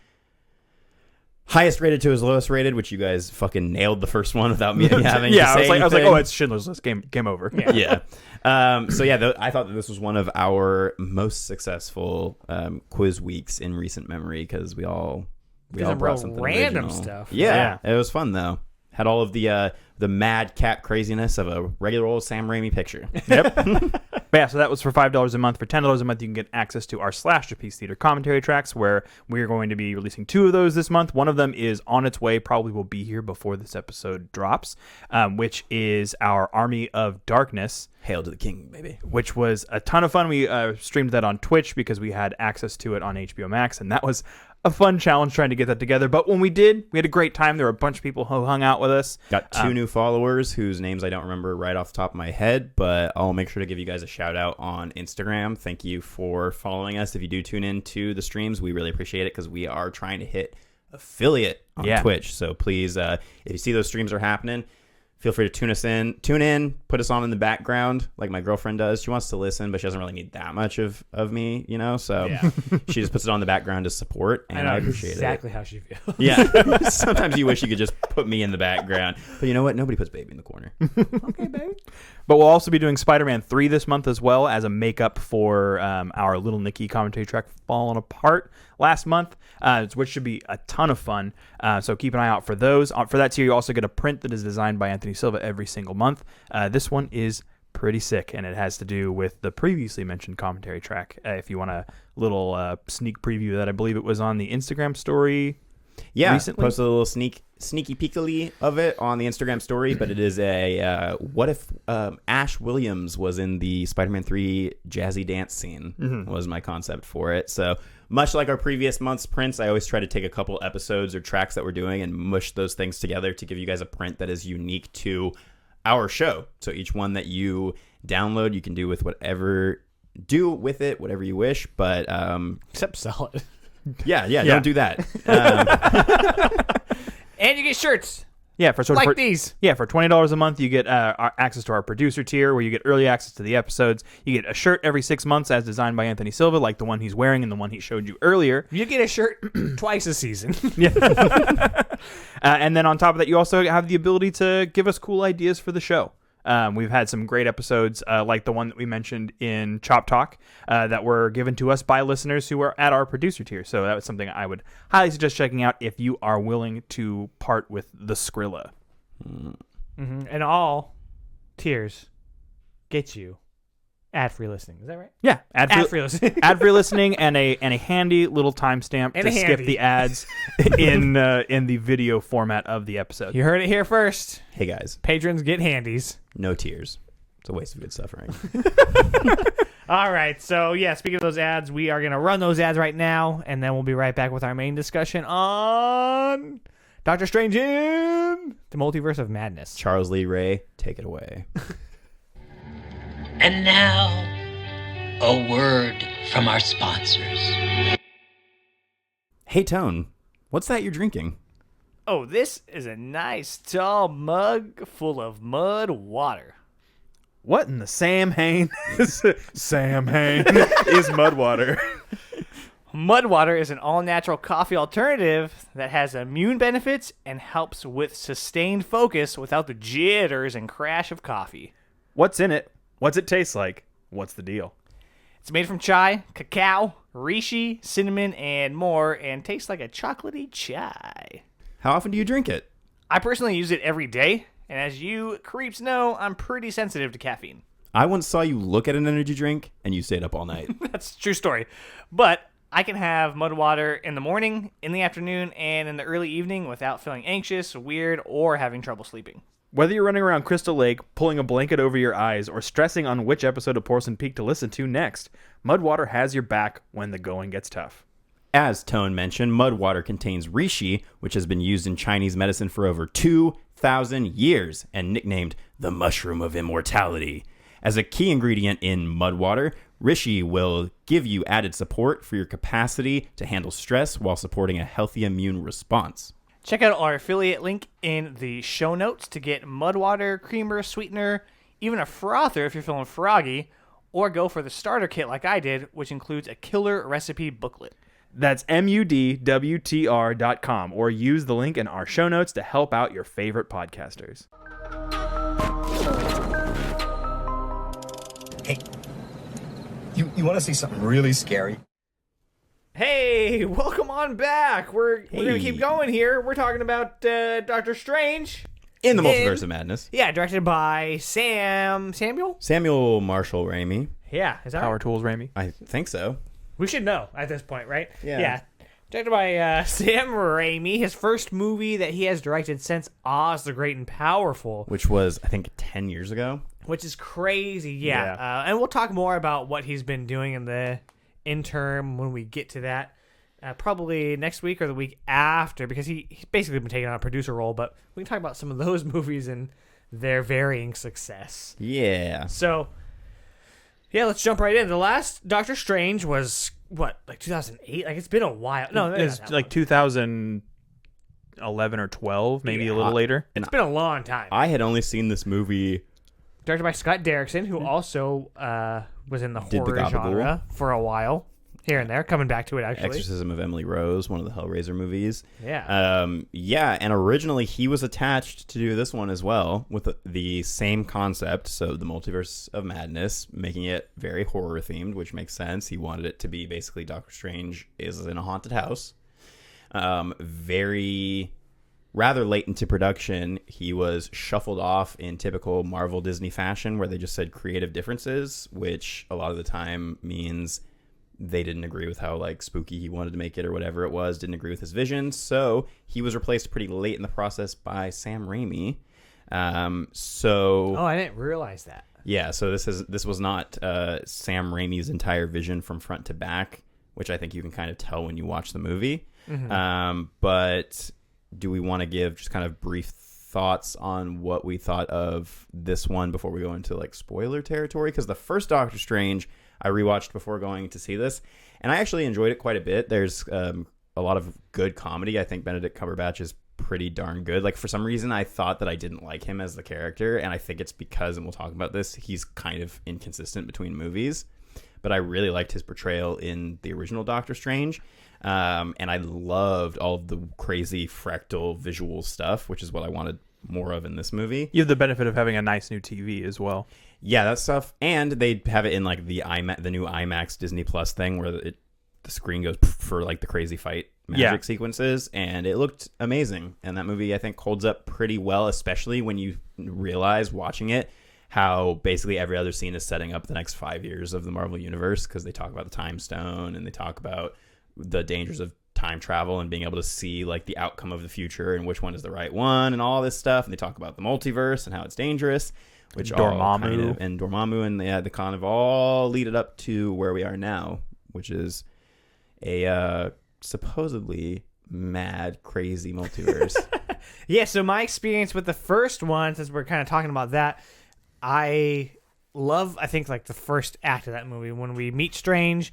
highest rated to his lowest rated, which you guys fucking nailed the first one without me having to say I was like, anything. oh, it's Schindler's List. Game over. Yeah. So yeah, I thought that this was one of our most successmal quiz weeks in recent memory because we all brought something random original. stuff. Yeah, it was fun though. Had all of the mad cat craziness of a regular old Sam Raimi picture. Yep. But yeah, so that was for $5 a month. For $10 a month, you can get access to our Slasher Piece Theater commentary tracks, where we're going to be releasing 2 of those this month. One of them is on its way, probably will be here before this episode drops, which is our Army of Darkness. Hail to the king, baby. Which was a ton of fun. We streamed that on Twitch because we had access to it on HBO Max, and that was a fun challenge trying to get that together. But when we did, we had a great time. There were a bunch of people who hung out with us. Got 2 new followers whose names I don't remember right off the top of my head, but I'll make sure to give you guys a shout out on Instagram. Thank you for following us. If you do tune in to the streams, we really appreciate it because we are trying to hit affiliate on Twitch. So please, if you see those streams are happening, feel free to tune in, put us on in the background like my girlfriend does. She wants to listen, but she doesn't really need that much of me, so she just puts it on the background to support, and I appreciate exactly how she feels. Yeah. Sometimes you wish you could just put me in the background, but you know what? Nobody puts baby in the corner. Okay, baby. But we'll also be doing Spider-Man 3 this month as well as a makeup for our Little Nicky commentary track Fallen Apart last month, which should be a ton of fun. So keep an eye out for those. For that tier, you also get a print that is designed by Anthony Silva every single month. This one is pretty sick, and it has to do with the previously mentioned commentary track. If you want a little sneak preview that I believe it was on the Instagram story. Yeah, recently? Posted a little sneaky peekily of it on the Instagram story, but it is a what if Ash Williams was in the Spider-Man 3 jazzy dance scene was my concept for it. So much like our previous month's prints, I always try to take a couple episodes or tracks that we're doing and mush those things together to give you guys a print that is unique to our show. So each one that you download, you can do with whatever you wish, but Except sell it. yeah, don't do that. And you get shirts. Yeah, for these. Yeah, for $20 a month, you get access to our producer tier, where you get early access to the episodes. You get a shirt every 6 months, as designed by Anthony Silva, like the one he's wearing and the one he showed you earlier. You get a shirt twice a season. And then on top of that, you also have the ability to give us cool ideas for the show. We've had some great episodes like the one that we mentioned in Chop Talk that were given to us by listeners who were at our producer tier. So that was something I would highly suggest checking out if you are willing to part with the Skrilla. And all tiers get you Ad-free listening. Is that right? Yeah, Ad-free listening. ad-free listening, and a handy little timestamp to skip the ads in the video format of the episode. You heard it here first. Hey guys, Patrons get handies. no tears. It's a waste of good suffering. All right, so yeah, speaking of those ads, we are going to run those ads right now, and then we'll be right back with our main discussion on Doctor Strange in the Multiverse of Madness. Charles Lee Ray, take it away. And now, a word from our sponsors. Hey Tone, what's that you're drinking? Oh, this is a nice tall mug full of mud water. What in the Sam Hain? Sam Hain is mud water. Mud water is an all-natural coffee alternative that has immune benefits and helps with sustained focus without the jitters and crash of coffee. What's in it? What's it taste like? What's the deal? It's made from chai, cacao, reishi, cinnamon, and more, and tastes like a chocolatey chai. How often do you drink it? I personally use it every day, and as you creeps know, I'm pretty sensitive to caffeine. I once saw you look at an energy drink and you stayed up all night. That's a true story. But I can have mud water in the morning, in the afternoon, and in the early evening without feeling anxious, weird, or having trouble sleeping. Whether you're running around Crystal Lake, pulling a blanket over your eyes, or stressing on which episode of Porcelain Peak to listen to next, mud water has your back when the going gets tough. As Tone mentioned, mud water contains reishi, which has been used in Chinese medicine for over 2,000 years and nicknamed the mushroom of immortality. As a key ingredient in mud water, reishi will give you added support for your capacity to handle stress while supporting a healthy immune response. Check out our affiliate link in the show notes to get mud water, creamer, sweetener, even a frother if you're feeling froggy, or go for the starter kit like I did, which includes a killer recipe booklet. That's mudwtr.com, or use the link in our show notes to help out your favorite podcasters. Hey, you want to see something really scary? Hey, welcome on back. We're going to Hey. keep going here. We're talking about Doctor Strange. In the Multiverse of Madness. Yeah, directed by Samuel? Samuel Marshall Raimi. Yeah, is that Power right? Tools, Raimi. I think so. We should know at this point, right? Yeah. Directed by Sam Raimi, his first movie that he has directed since Oz the Great and Powerful, Which was, I think, 10 years ago. which is crazy. Yeah. Yeah. And we'll talk more about what he's been doing in the interim when we get to that. Probably next week or the week after, because he's basically been taking on a producer role, but we can talk about some of those movies and their varying success. Yeah. So, yeah, let's jump right in. The last Doctor Strange was, what, like 2008? Like, it's been a while. No, maybe It's not that like long. 2011 or 12, maybe Yeah. a little later. It's been a long time. I had only seen this movie. Directed by Scott Derrickson, who also was in the Did the horror Gabagool. genre for a while. Here and there, coming back to it, actually. Exorcism of Emily Rose, one of the Hellraiser movies. Yeah. Yeah, and originally he was attached to do this one as well with the same concept, so the Multiverse of Madness, making it very horror themed, which makes sense. He wanted it to be basically Doctor Strange is in a haunted house. Rather late into production, he was shuffled off in typical Marvel Disney fashion, where they just said creative differences, which a lot of the time means they didn't agree with how like spooky he wanted to make it or whatever it was, didn't agree with his vision. So he was replaced pretty late in the process by Sam Raimi. Oh, I didn't realize that. Yeah, so this was not Sam Raimi's entire vision from front to back, which I think you can kind of tell when you watch the movie. But do we want to give just kind of brief thoughts on what we thought of this one before we go into like spoiler territory? Because the first Doctor Strange I rewatched before going to see this, and I actually enjoyed it quite a bit. There's a lot of good comedy. I think Benedict Cumberbatch is pretty darn good. Like, for some reason, I thought that I didn't like him as the character, and I think it's because, and we'll talk about this, he's kind of inconsistent between movies. But I really liked his portrayal in the original Doctor Strange, and I loved all of the crazy fractal visual stuff, which is what I wanted more of in this movie. You have the benefit of having a nice new TV as well. Yeah, that stuff, and they have it in like the new IMAX Disney Plus thing where the screen goes for like the crazy fight magic sequences, and it looked amazing. And that movie, I think, holds up pretty well, especially when you realize watching it how basically every other scene is setting up the next 5 years of the Marvel Universe, because they talk about the time stone and they talk about the dangers of time travel and being able to see like the outcome of the future and which one is the right one and all this stuff. And they talk about the multiverse and how it's dangerous, which Dormammu and Dormammu and the kind of all lead it up to where we are now, which is a supposedly mad, crazy multiverse. Yeah, so my experience with the first one, since we're kind of talking about that, I think like the first act of that movie when we meet Strange,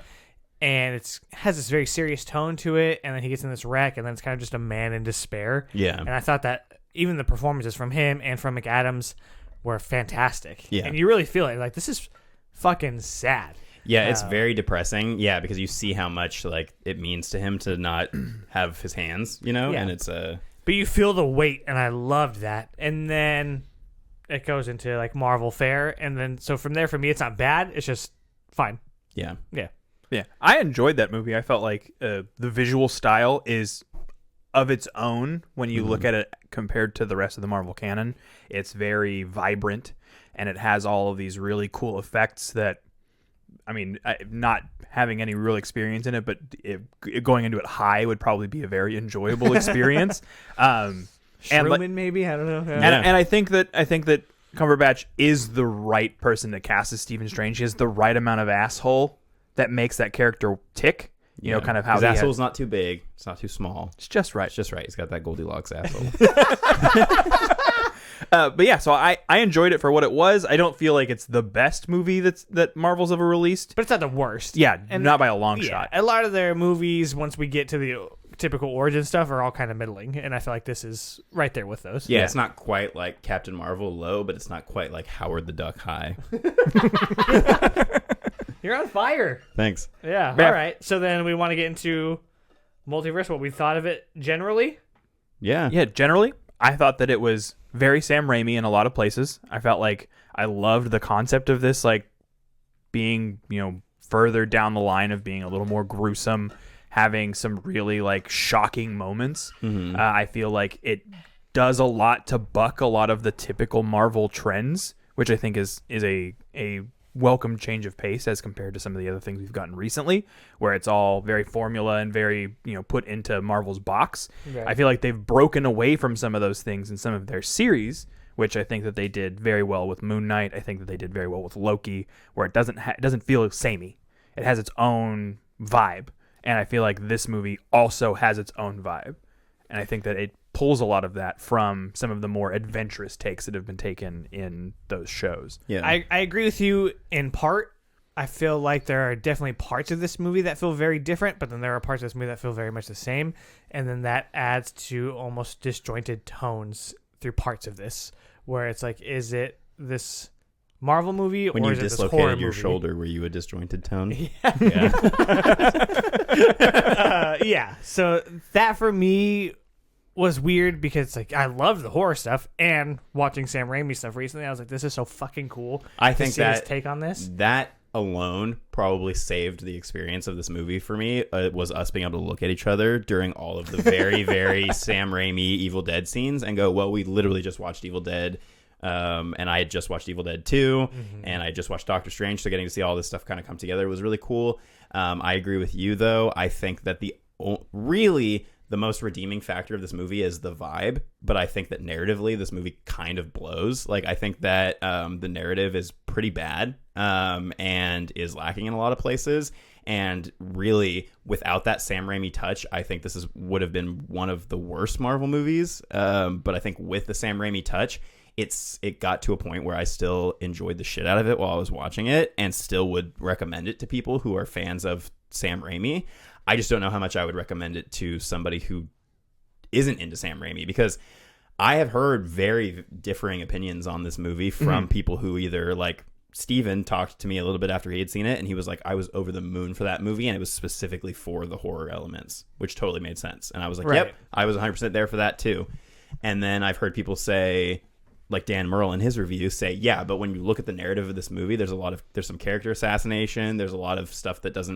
and it has this very serious tone to it, and then he gets in this wreck, and then it's kind of just a man in despair. Yeah. And I thought that even the performances from him and from McAdams were fantastic. Yeah. And you really feel it. Like, this is fucking sad. Yeah, it's very depressing. Yeah, because you see how much like it means to him to not have his hands, you know? Yeah. And it's But you feel the weight, and I loved that. And then it goes into like Marvel fare, and then so from there, for me, it's not bad. It's just fine. yeah. Yeah. Yeah, I enjoyed that movie. I felt like the visual style is of its own when you look at it compared to the rest of the Marvel canon. It's very vibrant, and it has all of these really cool effects that, I mean, not having any real experience in it, but going into it high would probably be a very enjoyable experience. Sherman, maybe? I don't know. And I think that Cumberbatch is the right person to cast as Stephen Strange. He has the right amount of asshole that makes that character tick. You know, kind of how his asshole's not too big, it's not too small. It's just right. It's just right. He's got that Goldilocks asshole. But yeah, so I enjoyed it for what it was. I don't feel like it's the best movie that Marvel's ever released. But it's not the worst. Yeah, And not by a long shot. A lot of their movies, once we get to the typical origin stuff, are all kind of middling, and I feel like this is right there with those. Yeah, it's not quite like Captain Marvel low, but it's not quite like Howard the Duck high. You're on fire. Thanks. Yeah. Yeah. All right. So then we want to get into Multiverse, what we thought of it generally. Yeah. Yeah, generally, I thought that it was very Sam Raimi in a lot of places. I felt like I loved the concept of this, like being, further down the line of being a little more gruesome, having some really like shocking moments. I feel like it does a lot to buck a lot of the typical Marvel trends, which I think is a welcome change of pace as compared to some of the other things we've gotten recently, where it's all very formula and very put into Marvel's box. Right. I feel like they've broken away from some of those things in some of their series, which I think that they did very well with Moon Knight. I think that they did very well with Loki, where it doesn't feel samey. It has its own vibe, and I feel like this movie also has its own vibe, and I think that it pulls a lot of that from some of the more adventurous takes that have been taken in those shows. Yeah. I agree with you in part. I feel like there are definitely parts of this movie that feel very different, but then there are parts of this movie that feel very much the same, and then that adds to almost disjointed tones through parts of this, where it's like, is it this Marvel movie when or you is it this horror dislocated your movie? shoulder, were you a disjointed tone? Yeah. So that for me was weird because like I love the horror stuff, and watching Sam Raimi stuff recently, I was like, this is so fucking cool. I to think see his that take on this. That alone probably saved the experience of this movie for me. It was us being able to look at each other during all of the very, very Sam Raimi Evil Dead scenes and go, well, we literally just watched Evil Dead. And I had just watched Evil Dead 2, and I just watched Doctor Strange, so getting to see all this stuff kind of come together was really cool. I agree with you, though. I think that the most redeeming factor of this movie is the vibe, but I think that narratively this movie kind of blows. Like, I think that the narrative is pretty bad and is lacking in a lot of places. And really, without that Sam Raimi touch, I think this would have been one of the worst Marvel movies. But I think with the Sam Raimi touch, it got to a point where I still enjoyed the shit out of it while I was watching it, and still would recommend it to people who are fans of Sam Raimi. I just don't know how much I would recommend it to somebody who isn't into Sam Raimi, because I have heard very differing opinions on this movie from people who either, like Steven talked to me a little bit after he had seen it, and he was like, I was over the moon for that movie, and it was specifically for the horror elements, which totally made sense. And I was like, Right. Yep, I was 100% there for that too. And then I've heard people say, like Dan Merle in his review, say, yeah, but when you look at the narrative of this movie, there's some character assassination, there's a lot of stuff that there's a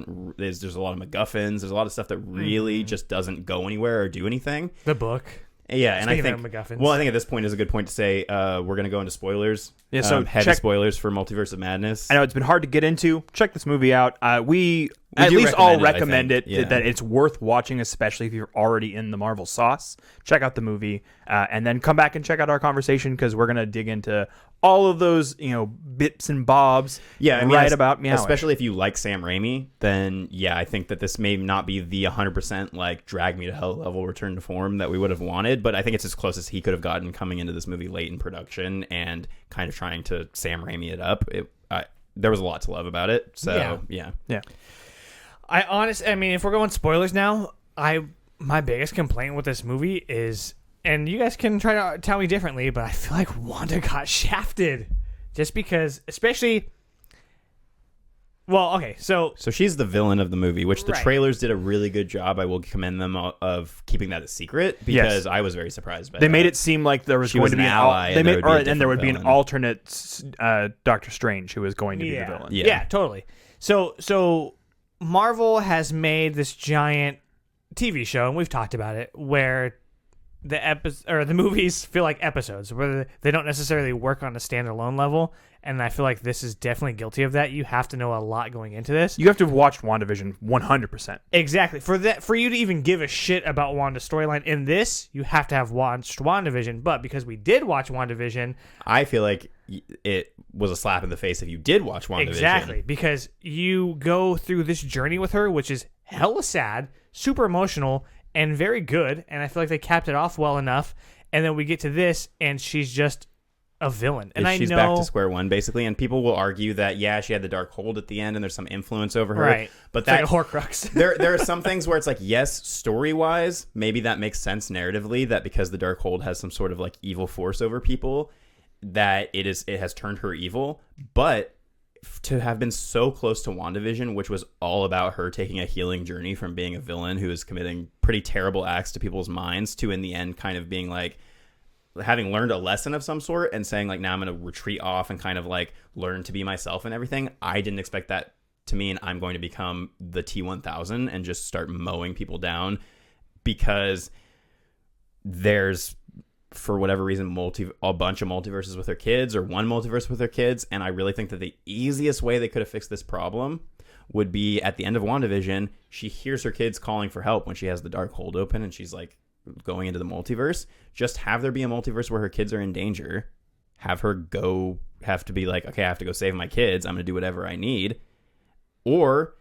lot of MacGuffins, there's a lot of stuff that really just doesn't go anywhere or do anything. The book. Yeah, and Speaking I of think MacGuffins. well, I think at this point is a good point to say we're going to go into spoilers. Yeah, so heavy spoilers for Multiverse of Madness. I know it's been hard to get into. Check this movie out. We at do least all recommend recommend it, I it, think. Yeah. that it's worth watching, especially if you're already in the Marvel sauce. Check out the movie, and then come back and check out our conversation, because we're gonna dig into all of those, bits and bobs. Yeah, I mean, right about meow. especially if you like Sam Raimi, then yeah, I think that this may not be the 100% like drag me to hell level return to form that we would have wanted, but I think it's as close as he could have gotten coming into this movie late in production and kind of trying to Sam Raimi it up. There was a lot to love about it. So yeah. I mean, if we're going spoilers now, my biggest complaint with this movie is, and you guys can try to tell me differently, but I feel like Wanda got shafted, just because, especially. Well, okay, so she's the villain of the movie, which the Right. trailers did a really good job. I will commend them of keeping that a secret, because I was very surprised by They that. made it seem like there was She going was to an be ally, and there would be a and there would be an different villain. alternate Doctor Strange who was going to be the villain. Yeah. totally. So Marvel has made this giant TV show, and we've talked about it, where the movies feel like episodes, where they don't necessarily work on a standalone level. And I feel like this is definitely guilty of that. You have to know a lot going into this. You have to have watched WandaVision 100%. Exactly. For you to even give a shit about Wanda's storyline in this, you have to have watched WandaVision. But because we did watch WandaVision, I feel like it was a slap in the face if you did watch WandaVision. exactly, because you go through this journey with her, which is hella sad, super emotional, and very good. And I feel like they capped it off well enough. And then we get to this, and she's just a villain. And She's I know back to square one, basically. And people will argue that, she had the dark hold at the end and there's some influence over her. Right. But It's that like a Horcrux. there are some things where it's like, yes, story-wise, maybe that makes sense narratively, that because the dark hold has some sort of like evil force over people, that it has turned her evil. But to have been so close to WandaVision, which was all about her taking a healing journey from being a villain who is committing pretty terrible acts to people's minds, to in the end kind of being like, having learned a lesson of some sort and saying like, now I'm going to retreat off and kind of like learn to be myself and everything. I didn't expect that to mean I'm going to become the T-1000 and just start mowing people down, because there's, for whatever reason, a bunch of multiverses with her kids, or one multiverse with her kids. And I really think that the easiest way they could have fixed this problem would be at the end of WandaVision, she hears her kids calling for help when she has the dark hold open and she's like going into the multiverse. Just have there be a multiverse where her kids are in danger. Have her have to be like, okay, I have to go save my kids. I'm going to do whatever I need. Or,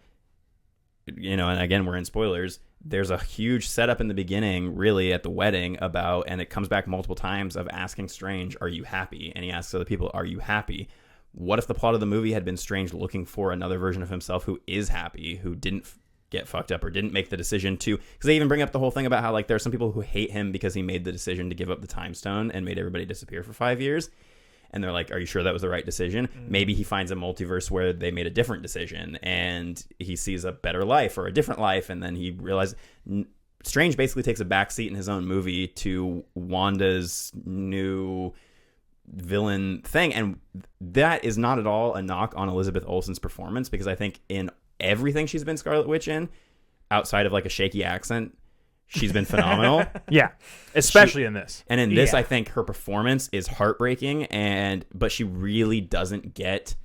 and again, we're in spoilers. There's a huge setup in the beginning, really at the wedding, and it comes back multiple times, of asking Strange, are you happy? And he asks other people, are you happy? What if the plot of the movie had been Strange looking for another version of himself who is happy, who didn't get fucked up or didn't make the decision to, because they even bring up the whole thing about how like there are some people who hate him because he made the decision to give up the time stone and made everybody disappear for 5 years, and they're like, are you sure that was the right decision? Maybe he finds a multiverse where they made a different decision and he sees a better life or a different life, and then he realizes Strange basically takes a backseat in his own movie to Wanda's new villain thing. And that is not at all a knock on Elizabeth Olsen's performance, because I think in everything she's been Scarlet Witch in, outside of like a shaky accent, she's been phenomenal. Yeah, especially in this. And in this, I think her performance is heartbreaking, but she really doesn't get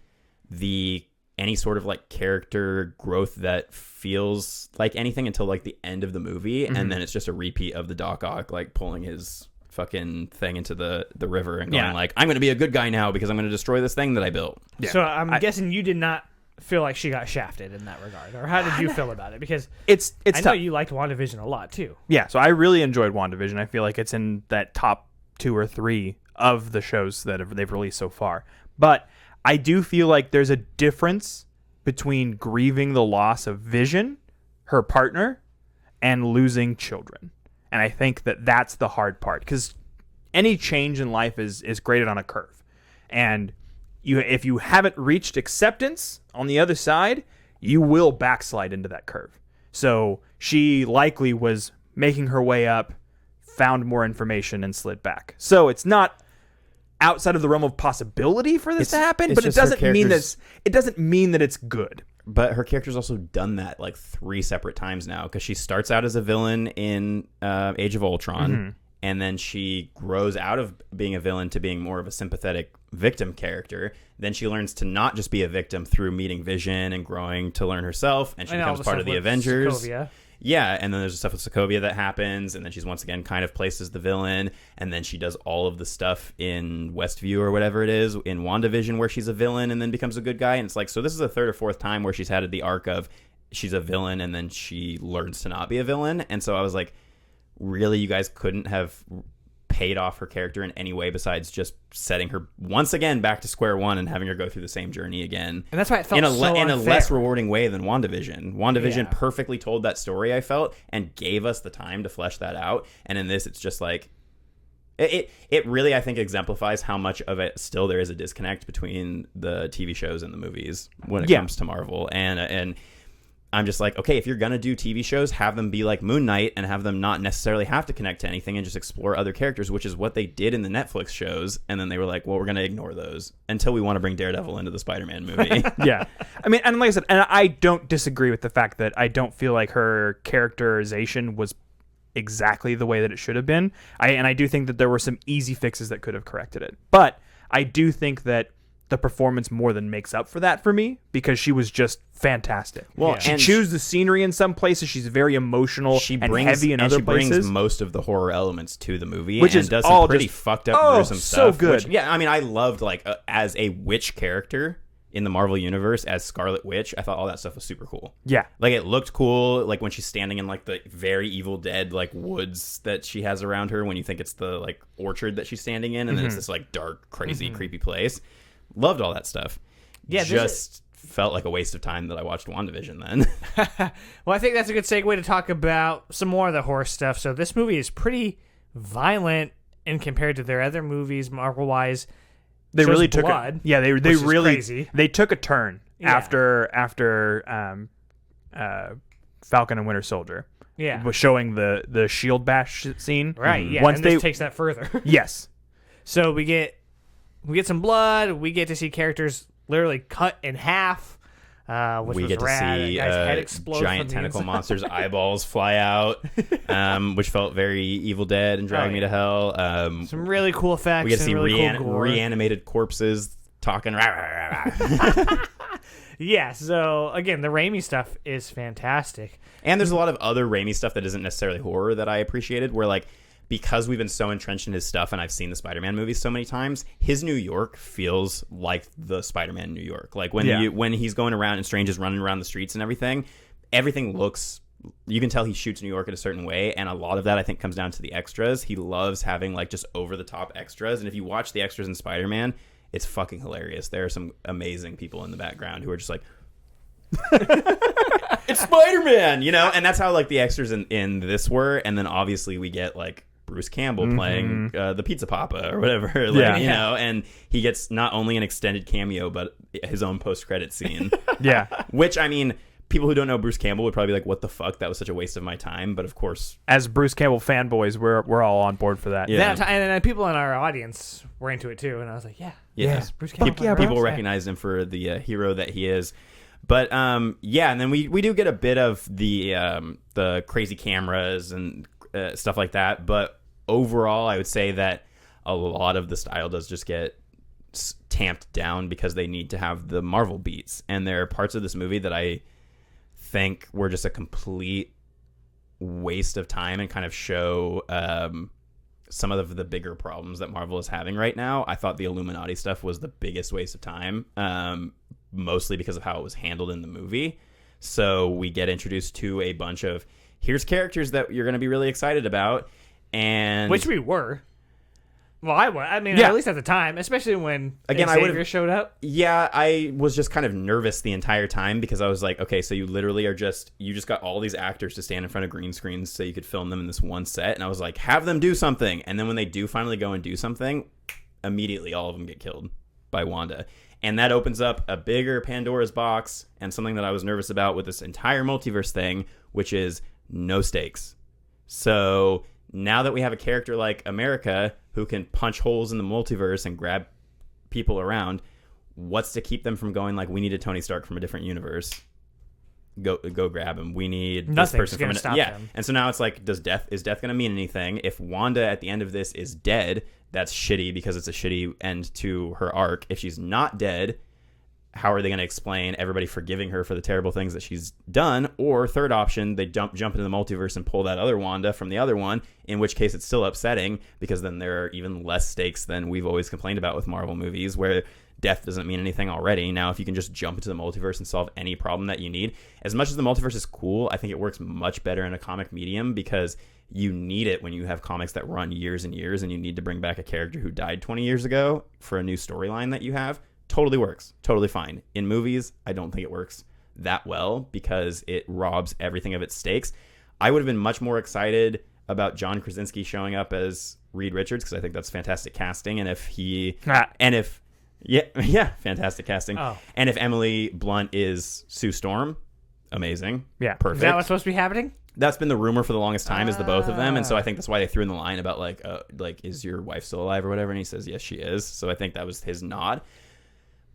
any sort of like character growth that feels like anything until like the end of the movie. And then it's just a repeat of the Doc Ock like pulling his fucking thing into the river and going like, I'm going to be a good guy now because I'm going to destroy this thing that I built. Yeah. So I'm guessing you did not feel like she got shafted in that regard, or how did you feel about it? Because It's I know tough. you liked WandaVision a lot too. Yeah, so I really enjoyed WandaVision. I feel like it's in that top 2 or 3 of the shows that they've released so far. But I do feel like there's a difference between grieving the loss of Vision, her partner, and losing children. And I think that that's the hard part, because any change in life is graded on a curve. And if you haven't reached acceptance on the other side, you will backslide into that curve. So she likely was making her way up, found more information, and slid back. So it's not outside of the realm of possibility for this to happen, but it doesn't mean that it's good. But her character's also done that like 3 separate times now, because she starts out as a villain in Age of Ultron, and then she grows out of being a villain to being more of a sympathetic victim character. Then she learns to not just be a victim through meeting Vision and growing to learn herself, and she becomes part of the Avengers. Sokovia. Yeah, and then there's the stuff with Sokovia that happens, and then she's once again kind of placed as the villain, and then she does all of the stuff in Westview or whatever it is in WandaVision where she's a villain and then becomes a good guy, and it's like, so this is the third or fourth time where she's had the arc of she's a villain and then she learns to not be a villain. And so I was like, really, you guys couldn't have paid off her character in any way besides just setting her once again back to square one and having her go through the same journey again. And that's why it felt in a unfair. less rewarding way than WandaVision. WandaVision perfectly told that story, I felt, and gave us the time to flesh that out. And in this, it's just like it really, I think, exemplifies how much of it still there is a disconnect between the TV shows and the movies when it comes to Marvel. And I'm just like, okay, if you're going to do TV shows, have them be like Moon Knight and have them not necessarily have to connect to anything and just explore other characters, which is what they did in the Netflix shows. And then they were like, well, we're going to ignore those until we want to bring Daredevil into the Spider-Man movie. Yeah. I mean, and like I said, and I don't disagree with the fact that I don't feel like her characterization was exactly the way that it should have been. I do think that there were some easy fixes that could have corrected it. But I do think that the performance more than makes up for that for me, because she was just fantastic. Well, she and chews the scenery in some places. She's very emotional and heavy in other places. She brings most of the horror elements to the movie, which and is does all some pretty just, fucked up, gruesome so stuff. good. Which, I mean, I loved like as a witch character in the Marvel universe as Scarlet Witch. I thought all that stuff was super cool. Yeah, like it looked cool. Like when she's standing in like the very Evil Dead like woods that she has around her, when you think it's the like orchard that she's standing in, and then it's this like dark, crazy, creepy place. Loved all that stuff. Yeah, just felt like a waste of time that I watched WandaVision then. Well, I think that's a good segue to talk about some more of the horror stuff. So this movie is pretty violent in compared to their other movies, Marvel-wise. They really took blood, they really crazy. They took a turn after Falcon and Winter Soldier. Yeah, was showing the shield bash scene. Right. Yeah. Once and this takes that further. Yes. So we get some blood. We get to see characters literally cut in half. Which we was get to rad. see Guy's head explodes giant from the tentacle inside. monster's eyeballs fly out, which felt very Evil Dead and Drag Me to Hell. Some really cool effects. We get to see really cool gore. reanimated corpses talking. Rah, rah, rah, rah. Yeah, so again, the Raimi stuff is fantastic. And there's a lot of other Raimi stuff that isn't necessarily horror that I appreciated, where like, because we've been so entrenched in his stuff and I've seen the Spider-Man movies so many times, his New York feels like the Spider-Man New York. Like when he's going around and Strange is running around the streets and everything looks, you can tell he shoots New York in a certain way, and a lot of that I think comes down to the extras. He loves having like just over the top extras, and if you watch the extras in Spider-Man, it's fucking hilarious. There are some amazing people in the background who are just like, it's Spider-Man, you know? And that's how like the extras in this were, and then obviously we get like Bruce Campbell playing the Pizza Papa or whatever, like, you know, and he gets not only an extended cameo but his own post-credit scene. Yeah, which, I mean, people who don't know Bruce Campbell would probably be like, what the fuck, that was such a waste of my time, but of course, as Bruce Campbell fanboys, we're all on board for that. Yeah. And people in our audience were into it too, and I was like, Bruce Campbell. People recognize him for the hero that he is. But and then we do get a bit of the crazy cameras and stuff like that, but overall I would say that a lot of the style does just get tamped down because they need to have the Marvel beats, and there are parts of this movie that I think were just a complete waste of time and kind of show some of the bigger problems that Marvel is having right now. I thought the Illuminati stuff was the biggest waste of time, mostly because of how it was handled in the movie. So we get introduced to a bunch of, here's characters that you're going to be really excited about, and which we were. Well, I mean, at least at the time, especially when Xavier showed up. Yeah, I was just kind of nervous the entire time because I was like, okay, so you literally you just got all these actors to stand in front of green screens so you could film them in this one set, and I was like, have them do something. And then when they do finally go and do something, immediately all of them get killed by Wanda. And that opens up a bigger Pandora's box, and something that I was nervous about with this entire multiverse thing, which is no stakes. So now that we have a character like America who can punch holes in the multiverse and grab people around, what's to keep them from going like, we need a Tony Stark from a different universe? go grab him. We need Nothing's this person gonna from stop yeah. them. And so now it's like, is death going to mean anything? If Wanda at the end of this is dead, that's shitty because it's a shitty end to her arc. If she's not dead, how are they going to explain everybody forgiving her for the terrible things that she's done? Or third option, they jump into the multiverse and pull that other Wanda from the other one, in which case it's still upsetting because then there are even less stakes than we've always complained about with Marvel movies, where death doesn't mean anything already. Now, if you can just jump into the multiverse and solve any problem that you need, as much as the multiverse is cool, I think it works much better in a comic medium because you need it when you have comics that run years and years and you need to bring back a character who died 20 years ago for a new storyline that you have. Totally works. Totally fine. In movies, I don't think it works that well because it robs everything of its stakes. I would have been much more excited about John Krasinski showing up as Reed Richards because I think that's fantastic casting. And if fantastic casting. Oh. And if Emily Blunt is Sue Storm, amazing. Yeah. Perfect. Is that what's supposed to be happening? That's been the rumor for the longest time is the both of them. And so I think that's why they threw in the line about like, is your wife still alive or whatever? And he says, yes, she is. So I think that was his nod.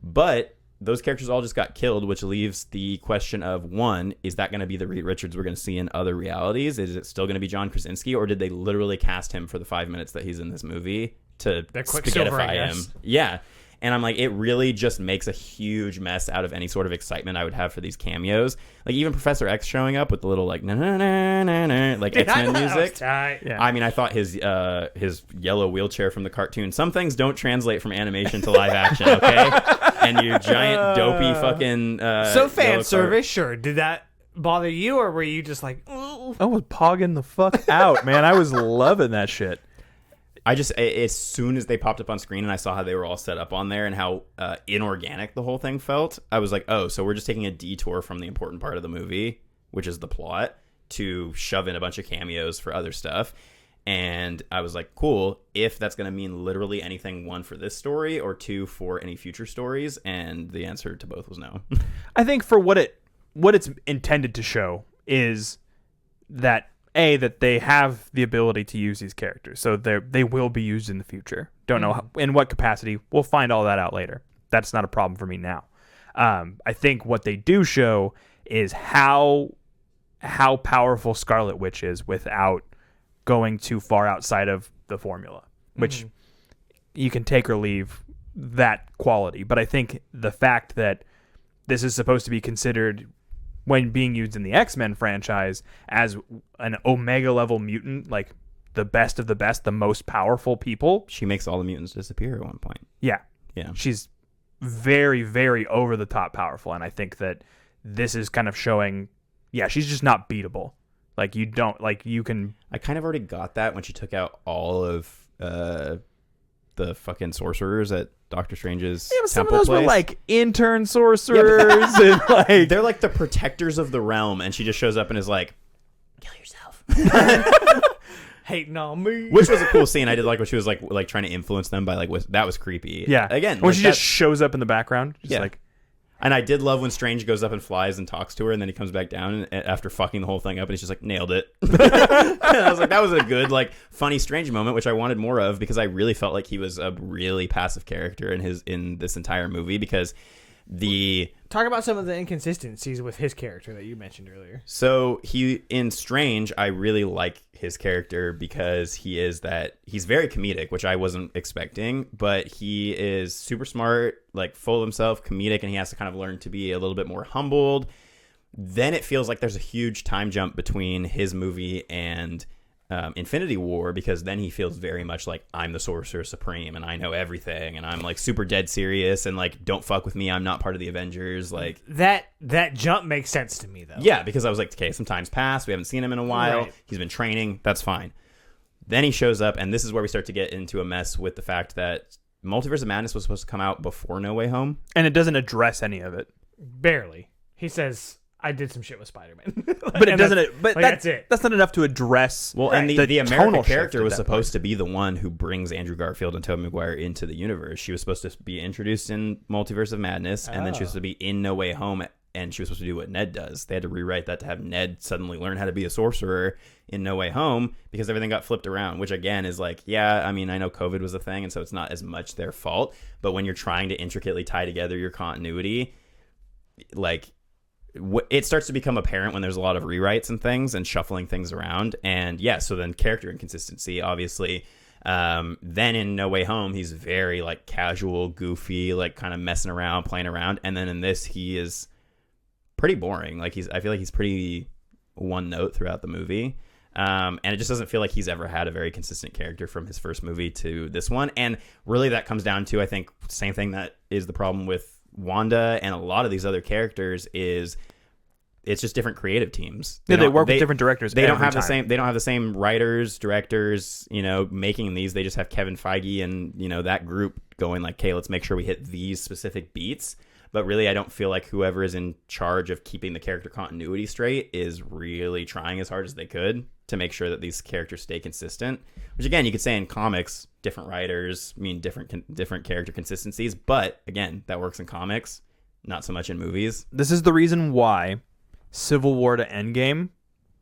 But those characters all just got killed, which leaves the question of, one, is that going to be the Reed Richards we're going to see in other realities? Is it still going to be John Krasinski, or did they literally cast him for the 5 minutes that he's in this movie to Quicksilver, I spaghettify him? guess. Yeah. And I'm like, it really just makes a huge mess out of any sort of excitement I would have for these cameos. Like even Professor X showing up with the little like na na na na na like X-Men music. Yeah. I mean, I thought his yellow wheelchair from the cartoon. Some things don't translate from animation to live action, okay? And your giant dopey fucking So fan yellow service, sure. Did that bother you, or were you just like, ooh? I was pogging the fuck out, man. I was loving that shit. I just, as soon as they popped up on screen and I saw how they were all set up on there and how inorganic the whole thing felt, I was like, oh, so we're just taking a detour from the important part of the movie, which is the plot, to shove in a bunch of cameos for other stuff. And I was like, cool, if that's going to mean literally anything, one, for this story, or two, for any future stories. And the answer to both was no. I think for what it's intended to show is that that they have the ability to use these characters, so they will be used in the future. Don't know how, in what capacity. We'll find all that out later. That's not a problem for me now. I think what they do show is how powerful Scarlet Witch is without going too far outside of the formula, which you can take or leave that quality. But I think the fact that this is supposed to be considered, when being used in the X-Men franchise, as an Omega level mutant, like the best of the best, the most powerful people. She makes all the mutants disappear at one point. Yeah. Yeah. She's very, very over the top powerful. And I think that this is kind of showing, she's just not beatable. Like you can. I kind of already got that when she took out all of the fucking sorcerers at Doctor Strange's but some of temple those place. were like intern sorcerers and like they're like the protectors of the realm, and she just shows up and is like, kill yourself. Hating on me. Which was a cool scene. I did like what she was like trying to influence them by like that was creepy. Yeah. Again, when like she just shows up in the background, just like. And I did love when Strange goes up and flies and talks to her, and then he comes back down after fucking the whole thing up, and he's just like, nailed it. And I was like, that was a good, like, funny Strange moment, which I wanted more of, because I really felt like he was a really passive character in this entire movie, because Talk about some of the inconsistencies with his character that you mentioned earlier. So in Strange, I really like his character because he's very comedic, which I wasn't expecting, but he is super smart, like full of himself, comedic, and he has to kind of learn to be a little bit more humbled. Then it feels like there's a huge time jump between his movie and Infinity War, because then he feels very much like, I'm the Sorcerer Supreme and I know everything and I'm like super dead serious and like, don't fuck with me, I'm not part of the Avengers. Like that jump makes sense to me though. Yeah, because I was like, okay, some time's passed, we haven't seen him in a while, Right. He's been training, that's fine. Then he shows up, and this is where we start to get into a mess with the fact that Multiverse of Madness was supposed to come out before No Way Home, and it doesn't address any of it. Barely. He says, I did some shit with Spider-Man. But it doesn't. But that's it. That's not enough to address. well, and the tonal America shift character at was that supposed to be the one who brings Andrew Garfield and Tobey Maguire into the universe. She was supposed to be introduced in Multiverse of Madness, and then she was supposed to be in No Way Home, and she was supposed to do what Ned does. They had to rewrite that to have Ned suddenly learn how to be a sorcerer in No Way Home, because everything got flipped around, which again is like, yeah, I mean, I know COVID was a thing, and so it's not as much their fault, but when you're trying to intricately tie together your continuity, like, it starts to become apparent when there's a lot of rewrites and things and shuffling things around. And yeah, so then character inconsistency, obviously. Then in No Way Home, he's very like casual, goofy, like kind of messing around, playing around. And then in this, he is pretty boring. Like I feel like he's pretty one note throughout the movie. And it just doesn't feel like he's ever had a very consistent character from his first movie to this one. And really that comes down to, I think, same thing that is the problem with Wanda and a lot of these other characters is it's just different creative teams. They work with different directors. They don't have the same. They don't have the same writers, directors. Making these. They just have Kevin Feige and that group going like, "Okay, let's make sure we hit these specific beats." But really, I don't feel like whoever is in charge of keeping the character continuity straight is really trying as hard as they could to make sure that these characters stay consistent. Which again, you could say in comics, different writers mean different character consistencies. But again, that works in comics, not so much in movies. This is the reason why Civil War to Endgame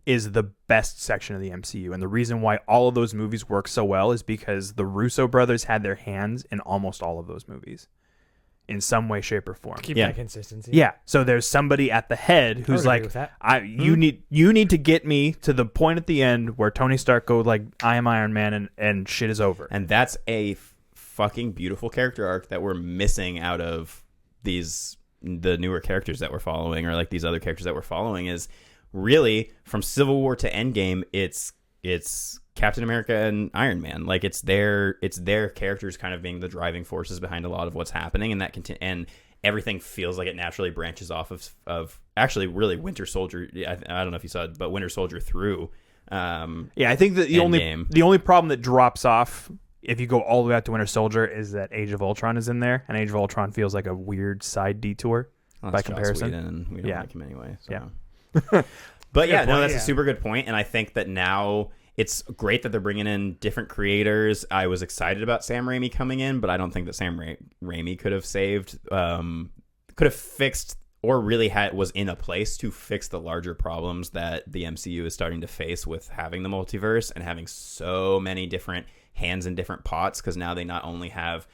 is the best section of the MCU. And the reason why all of those movies work so well is because the Russo brothers had their hands in almost all of those movies in some way, shape, or form. Keep that consistency. Yeah. So there's somebody at the head who's like, you need to get me to the point at the end where Tony Stark goes like, I am Iron Man and shit is over. And that's a fucking beautiful character arc that we're missing out of the newer characters that we're following, or like these other characters that we're following. Is really from Civil War to Endgame, it's Captain America and Iron Man. Like it's their characters kind of being the driving forces behind a lot of what's happening, and and everything feels like it naturally branches off of actually really Winter Soldier. I don't know if you saw it, but Winter Soldier through. I think that the only problem that drops off if you go all the way out to Winter Soldier is that Age of Ultron is in there, and Age of Ultron feels like a weird side detour by comparison. And we don't like him anyway. So. Yeah. But that's a super good point, and I think that now it's great that they're bringing in different creators. I was excited about Sam Raimi coming in, but I don't think that Sam Raimi could have fixed, or really was in a place to fix the larger problems that the MCU is starting to face with having the multiverse and having so many different hands in different pots. Because now they not only have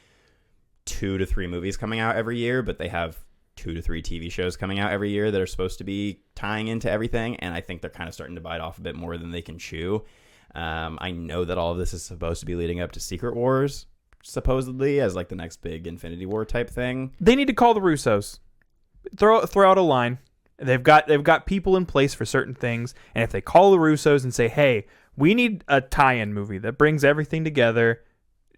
2 to 3 movies coming out every year, but they have 2 to 3 TV shows coming out every year that are supposed to be tying into everything. And I think they're kind of starting to bite off a bit more than they can chew. I know that all of this is supposed to be leading up to Secret Wars, supposedly, as like the next big Infinity War type thing. They need to call the Russos. Throw out a line. They've got people in place for certain things, and if they call the Russos and say, "Hey, we need a tie-in movie that brings everything together.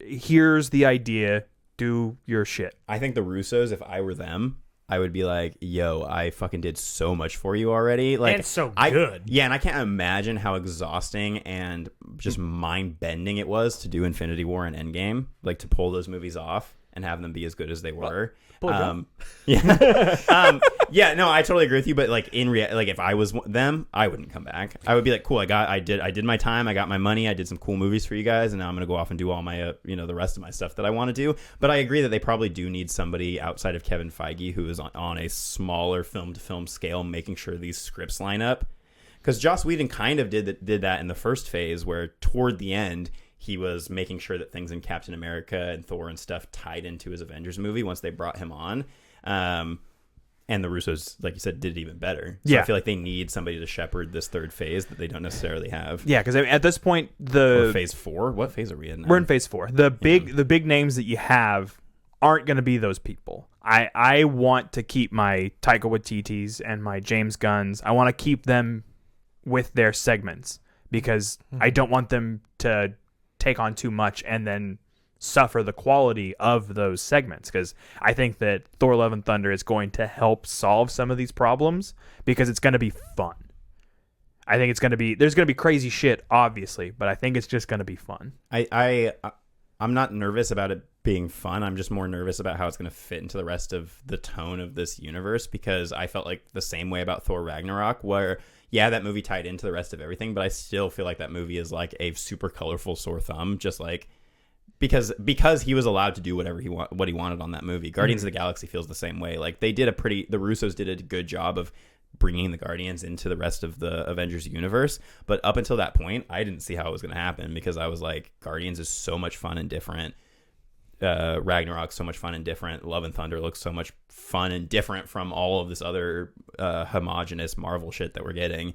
Here's the idea. Do your shit." I think the Russos, if I were them, I would be like, "Yo, I fucking did so much for you already." Like, and so good. Yeah, and I can't imagine how exhausting and just mind-bending it was to do Infinity War and Endgame, like to pull those movies off and have them be as good as they were. No, I totally agree with you. But like like if I was them, I wouldn't come back. I would be like, cool, I did my time. I got my money. I did some cool movies for you guys, and now I'm gonna go off and do all my the rest of my stuff that I want to do. But I agree that they probably do need somebody outside of Kevin Feige who is on a smaller film-to-film scale, making sure these scripts line up. Because Joss Whedon kind of did that in the first phase, where toward the end he was making sure that things in Captain America and Thor and stuff tied into his Avengers movie once they brought him on. And the Russos, like you said, did even better. So I feel like they need somebody to shepherd this third phase that they don't necessarily have. Yeah, because at this point, or phase 4. What phase are we in now? We're in phase 4. The big names that you have aren't going to be those people. I want to keep my Taika Waititis and my James Gunns. I want to keep them with their segments because I don't want them to take on too much and then suffer the quality of those segments, because I think that Thor Love and Thunder is going to help solve some of these problems because it's going to be fun. I think there's going to be crazy shit, obviously, but I think it's just going to be fun. I'm not nervous about it being fun. I'm just more nervous about how it's going to fit into the rest of the tone of this universe, because I felt like the same way about Thor Ragnarok, where that movie tied into the rest of everything, but I still feel like that movie is like a super colorful sore thumb, just like because he was allowed to do what he wanted on that movie. Guardians of the Galaxy feels the same way. Like the Russos did a good job of bringing the Guardians into the rest of the Avengers universe, but up until that point, I didn't see how it was going to happen, because I was like, Guardians is so much fun and different. Ragnarok's so much fun and different. Love and Thunder looks so much fun and different from all of this other homogenous Marvel shit that we're getting.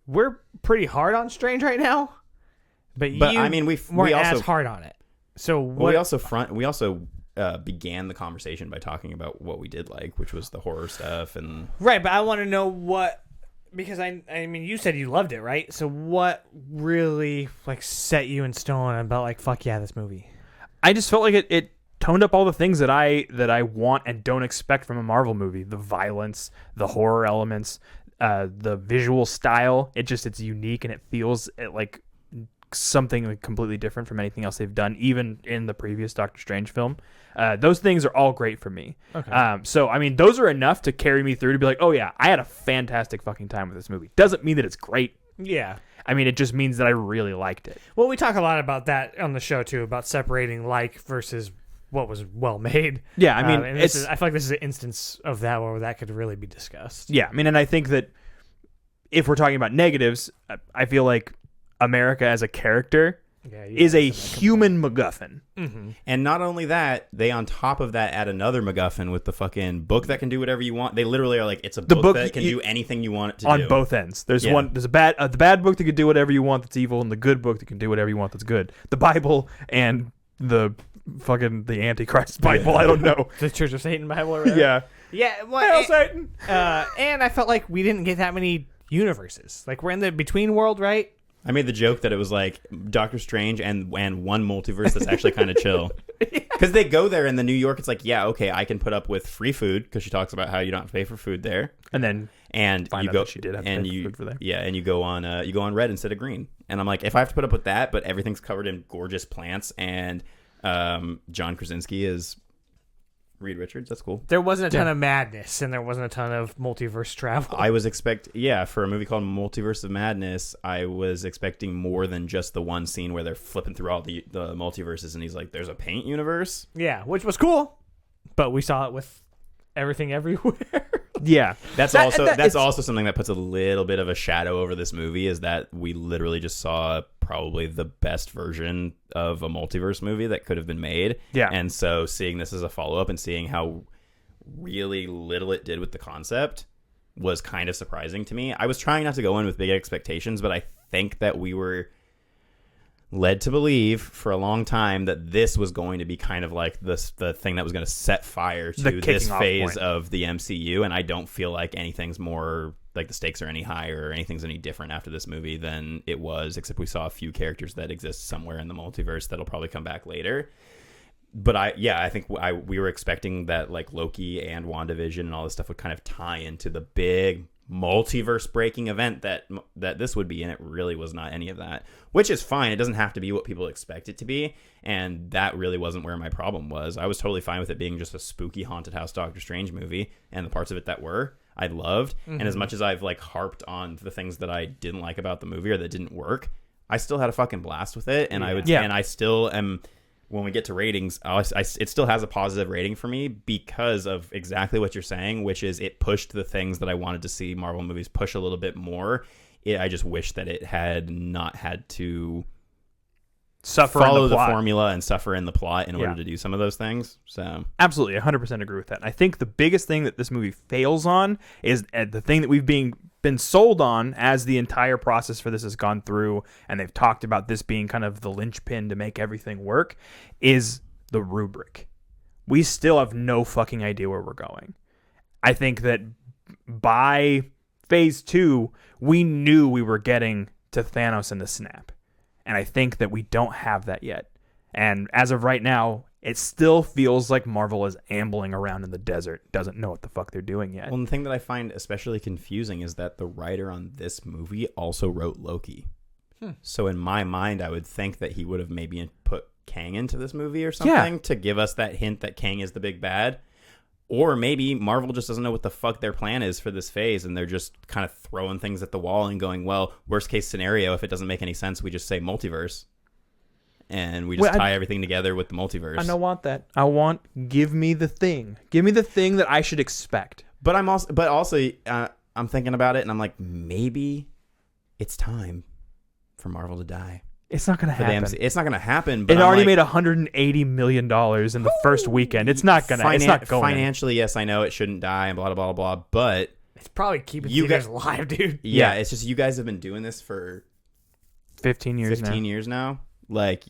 We're pretty hard on Strange right now, but you I mean, we weren't also as hard on it. So well, what? we also began the conversation by talking about what we did like, which was the horror stuff and Right, but I want to know what, because I mean, you said you loved it, right? So what really like set you in stone about like, fuck yeah, this movie? I just felt like it toned up all the things that I want and don't expect from a Marvel movie. The violence, the horror elements, the visual style. It's unique and it feels like something like completely different from anything else they've done, even in the previous Doctor Strange film. Those things are all great for me. Okay. So I mean, those are enough to carry me through to be like, oh yeah, I had a fantastic fucking time with this movie. Doesn't mean that it's great. Yeah. I mean, it just means that I really liked it. Well, we talk a lot about that on the show too, about separating like versus what was well made. Yeah, I mean, and I feel like this is an instance of that where that could really be discussed. Yeah, I mean, and I think that if we're talking about negatives, I feel like America as a character is a human MacGuffin. Mm-hmm. And not only that, they on top of that add another MacGuffin with the fucking book that can do whatever you want. They literally are like, it's a book that can do anything you want it to do. On both ends. There's the bad book that can do whatever you want that's evil, and the good book that can do whatever you want that's good. The Bible and the Antichrist Bible, I don't know. The Church of Satan Bible or whatever. Yeah. Yeah, well, Hail Satan! And I felt like we didn't get that many universes. Like, we're in the between world, right? I made the joke that it was like Doctor Strange and one multiverse that's actually kind of chill. Because they go there in the New York, it's like, yeah, okay, I can put up with free food because she talks about how you don't have to pay for food there. And then find you out go, that she did have to pay for food for there. Yeah, and you go on red instead of green. And I'm like, if I have to put up with that, but everything's covered in gorgeous plants and John Krasinski is Reed Richards, that's cool. There wasn't a ton of madness, and there wasn't a ton of multiverse travel. I was for a movie called Multiverse of Madness, I was expecting more than just the one scene where they're flipping through all the multiverses, and he's like, there's a paint universe? Yeah, which was cool, but we saw it with everything everywhere. Yeah. That's also something that puts a little bit of a shadow over this movie, is that we literally just saw probably the best version of a multiverse movie that could have been made. Yeah. And so seeing this as a follow-up and seeing how really little it did with the concept was kind of surprising to me. I was trying not to go in with big expectations, but I think that we were led to believe for a long time that this was going to be kind of like the thing that was going to set fire to this phase of the MCU, and I don't feel like anything's more like the stakes are any higher or anything's any different after this movie than it was, except we saw a few characters that exist somewhere in the multiverse that'll probably come back later. But I think we were expecting that like Loki and WandaVision and all this stuff would kind of tie into the big multiverse breaking event that this would be, and it really was not any of that, which is fine. It doesn't have to be what people expect it to be, and that really wasn't where my problem was. I was totally fine with it being just a spooky haunted house Doctor Strange movie, and the parts of it that were I loved. Mm-hmm. And as much as I've like harped on the things that I didn't like about the movie or that didn't work, I still had a fucking blast with it, and and I still am. When we get to ratings, it still has a positive rating for me because of exactly what you're saying, which is it pushed the things that I wanted to see Marvel movies push a little bit more. I just wish that it had not had to follow the formula and suffer in the plot in order to do some of those things. So absolutely, 100% agree with that. And I think the biggest thing that this movie fails on is the thing that we've been sold on as the entire process for this has gone through, and they've talked about this being kind of the linchpin to make everything work, is the rubric. We still have no fucking idea where we're going. I think that by phase 2, we knew we were getting to Thanos and the snap. And I think that we don't have that yet. And as of right now, it still feels like Marvel is ambling around in the desert, doesn't know what the fuck they're doing yet. Well, the thing that I find especially confusing is that the writer on this movie also wrote Loki. So in my mind, I would think that he would have maybe put Kang into this movie or something to give us that hint that Kang is the big bad. Or maybe Marvel just doesn't know what the fuck their plan is for this phase, and they're just kind of throwing things at the wall and going, well, worst case scenario, if it doesn't make any sense, we just say multiverse. And we just tie everything together with the multiverse. I don't want that. Give me the thing. Give me the thing that I should expect. But I'm thinking about it, and I'm like, maybe it's time for Marvel to die. It's not going to for the happen. it's not going to happen. But It already like, made $180 million in the first weekend. It's not going to. It's not going. Financially, yes, I know it shouldn't die and blah blah blah blah. But It's probably keeping You theaters guys- alive, dude. yeah, it's just you guys have been doing this for 15 years 15 now. years now. Like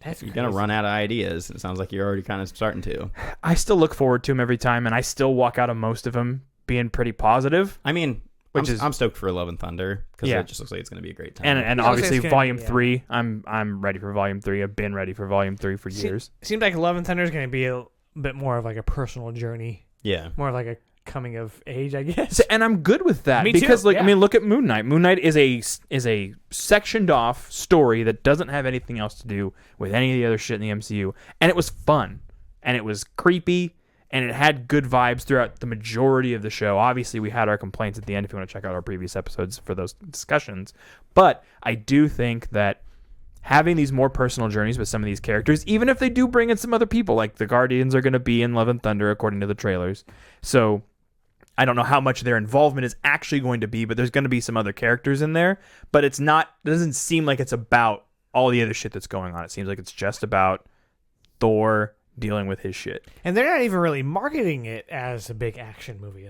That's you're gonna run out of ideas. It sounds like you're already kind of starting to. I still look forward to them every time, and I still walk out of most of them being pretty positive. I mean, Which is- I'm stoked for Love and Thunder because Yeah. it just looks like it's gonna be a great time. And Yeah, I would say obviously it's gonna Volume be, 3. I'm ready for Volume 3. I've been ready for Volume 3 for years. Seems like Love and Thunder is going to be a bit more of like a personal journey, yeah, more of like a coming of age, I guess. And I'm good with that Me too, because, like, yeah. I mean, look at Moon Knight. Moon Knight is a sectioned off story that doesn't have anything else to do with any of the other shit in the MCU, and it was fun, and it was creepy, and it had good vibes throughout the majority of the show. Obviously, we had our complaints at the end if you want to check out our previous episodes for those discussions, but I do think that having these more personal journeys with some of these characters, even if they do bring in some other people, like the Guardians are going to be in Love and Thunder according to the trailers, so I don't know how much their involvement is actually going to be, but there's going to be some other characters in there. But it doesn't seem like it's about all the other shit that's going on. It seems like it's just about Thor dealing with his shit. And they're not even really marketing it as a big action movie.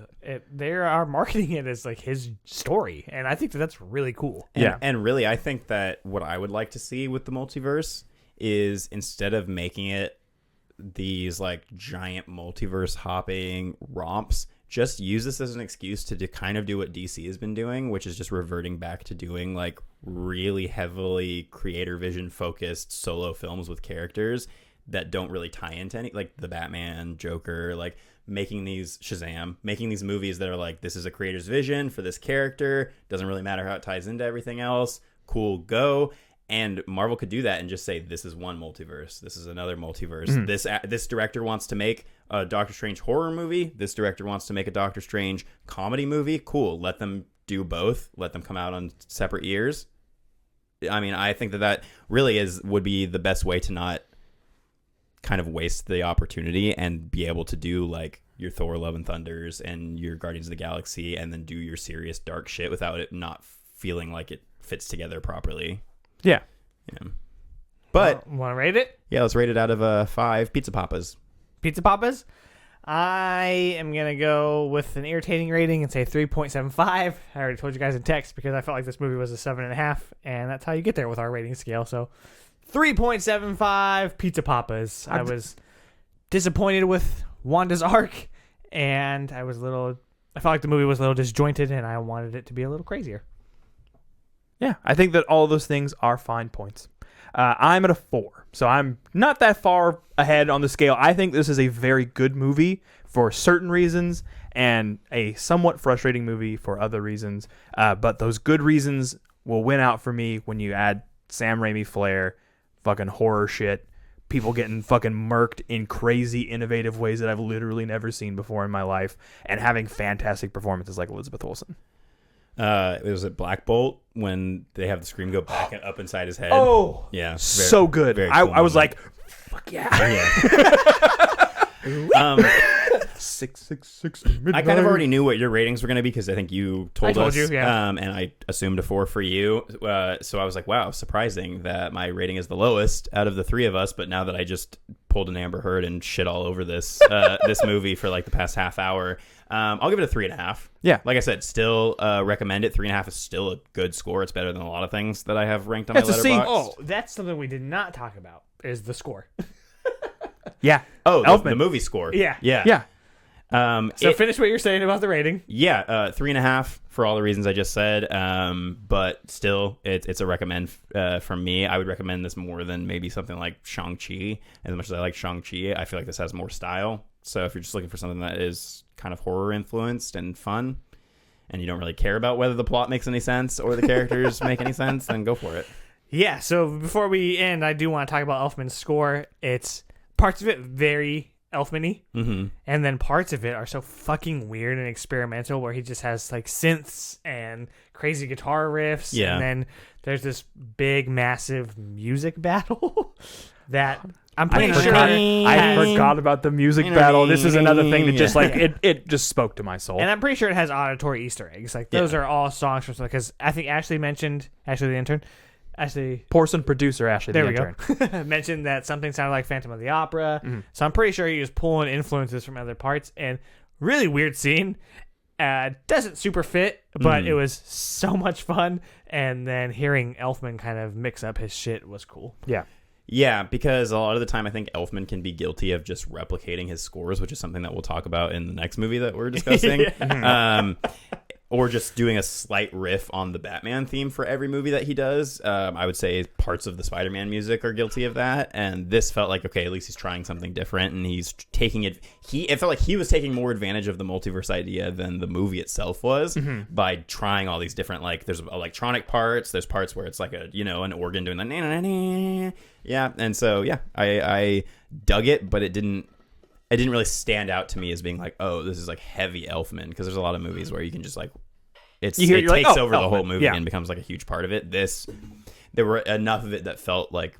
They are marketing it as like his story, and I think that's really cool. And really, I think that what I would like to see with the multiverse is instead of making it these like giant multiverse hopping romps, just use this as an excuse to kind of do what DC has been doing, which is just reverting back to doing like really heavily creator vision focused solo films with characters that don't really tie into any, like the Batman, Joker, like making these Shazam, making these movies that are like, this is a creator's vision for this character. Doesn't really matter how it ties into everything else. Cool, go. And Marvel could do that and just say, this is one multiverse. This is another multiverse. This director wants to make a Doctor Strange horror movie. This director wants to make a Doctor Strange comedy movie. Cool. Let them do both. Let them come out on separate years. I mean, I think that really would be the best way to not kind of waste the opportunity and be able to do like your Thor Love and Thunders and your Guardians of the Galaxy and then do your serious dark shit without it not feeling like it fits together properly. Yeah. But Want to rate it? yeah, let's rate it out of 5 Pizza Papas. Pizza Papas? I am going to go with an irritating rating and say 3.75. I already told you guys in text because I felt like this movie was a 7.5, and that's how you get there with our rating scale. So 3.75 Pizza Papas. I was disappointed with Wanda's arc, and I felt like the movie was a little disjointed, and I wanted it to be a little crazier. Yeah, I think that all those things are fine points. I'm at a 4, so I'm not that far ahead on the scale. I think this is a very good movie for certain reasons and a somewhat frustrating movie for other reasons. But those good reasons will win out for me when you add Sam Raimi flair, fucking horror shit, people getting fucking murked in crazy, innovative ways that I've literally never seen before in my life, and having fantastic performances like Elizabeth Olsen. It was at Black Bolt when they have the scream go back and up inside his head. Oh, yeah, so good. very I cool was moment. like, fuck yeah. 666 I kind of already knew what your ratings were going to be because I think you told told us, you, yeah. and I assumed a 4 for you. So I was like, wow, surprising that my rating is the lowest out of the three of us. But now that I just pulled an Amber Heard and shit all over this this movie for like the past half hour, I'll give it a 3.5. Yeah. Like I said, still recommend it. 3.5 is still a good score. It's better than a lot of things that I have ranked on It's my a C. letterbox. Oh, that's something we did not talk about, is the score. Yeah. Oh, Elfman. the movie score. Yeah. Yeah. So finish what you're saying about the rating. Yeah, 3.5 for all the reasons I just said. But still, it's a recommend from me. I would recommend this more than maybe something like Shang-Chi. As much as I like Shang-Chi, I feel like this has more style. So if you're just looking for something that is kind of horror influenced and fun, and you don't really care about whether the plot makes any sense or the characters make any sense, then go for it. Yeah, so before we end, I do want to talk about Elfman's score. It's parts of it very Elfman-y, and then parts of it are so fucking weird and experimental where he just has like synths and crazy guitar riffs, Yeah. and then there's this big, massive music battle that I'm pretty sure I forgot about the music battle. This is another thing that just like it just spoke to my soul. And I'm pretty sure it has auditory Easter eggs. Like those are all songs from, because I think Ashley the intern, Actually, Porcelain producer Ashley. there the we intern. go. Mentioned that something sounded like Phantom of the Opera. So I'm pretty sure he was pulling influences from other parts. And really weird scene. Doesn't super fit, but it was so much fun. And then hearing Elfman kind of mix up his shit was cool. Yeah. Yeah, because a lot of the time I think Elfman can be guilty of just replicating his scores, which is something that we'll talk about in the next movie that we're discussing. Or just doing a slight riff on the Batman theme for every movie that he does. I would say parts of the Spider-Man music are guilty of that. And this felt like, okay, at least he's trying something different. And he's taking it. It felt like he was taking more advantage of the multiverse idea than the movie itself was by trying all these different, like, there's electronic parts. There's parts where it's like an organ doing the na-na-na-na. Yeah. And so, yeah, I dug it, but it didn't really stand out to me as being like, oh, this is like heavy Elfman, because there's a lot of movies where you can just like it takes like, oh, over the Elfman. whole movie Yeah. and becomes like a huge part of it. There were enough of it that felt like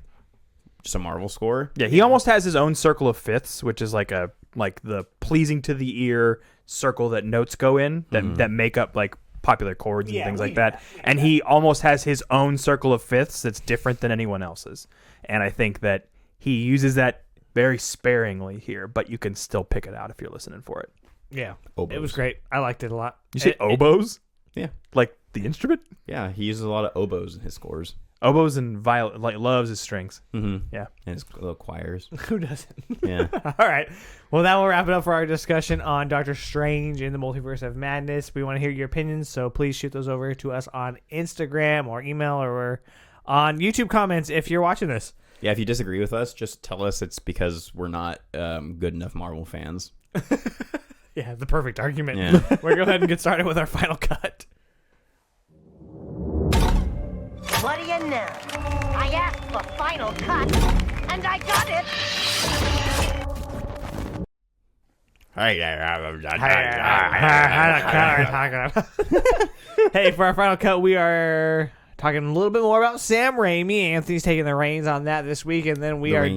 just a Marvel score. Yeah, he almost has his own circle of fifths, which is like the pleasing to the ear circle that notes go in that make up like popular chords and things like that. And he almost has his own circle of fifths that's different than anyone else's. And I think that he uses that very sparingly here, but you can still pick it out if you're listening for it. Yeah. Oboes. It was great. I liked it a lot. You say oboes? Yeah. Like the instrument? Yeah, he uses a lot of oboes in his scores. Oboes and violet, like loves his strings. Mm-hmm. Yeah. And his little choirs. Who doesn't? Yeah. All right. Well, that will wrap it up for our discussion on Doctor Strange in the Multiverse of Madness. We want to hear your opinions, so please shoot those over to us on Instagram or email or on YouTube comments if you're watching this. Yeah, if you disagree with us, just tell us it's because we're not good enough Marvel fans. Yeah, the perfect argument. Yeah. We're going to go ahead and get started with our final cut. What do you know? I asked for final cut, and I got it. Hey, for our final cut, we are talking a little bit more about Sam Raimi. Anthony's taking the reins on that this week, and then we are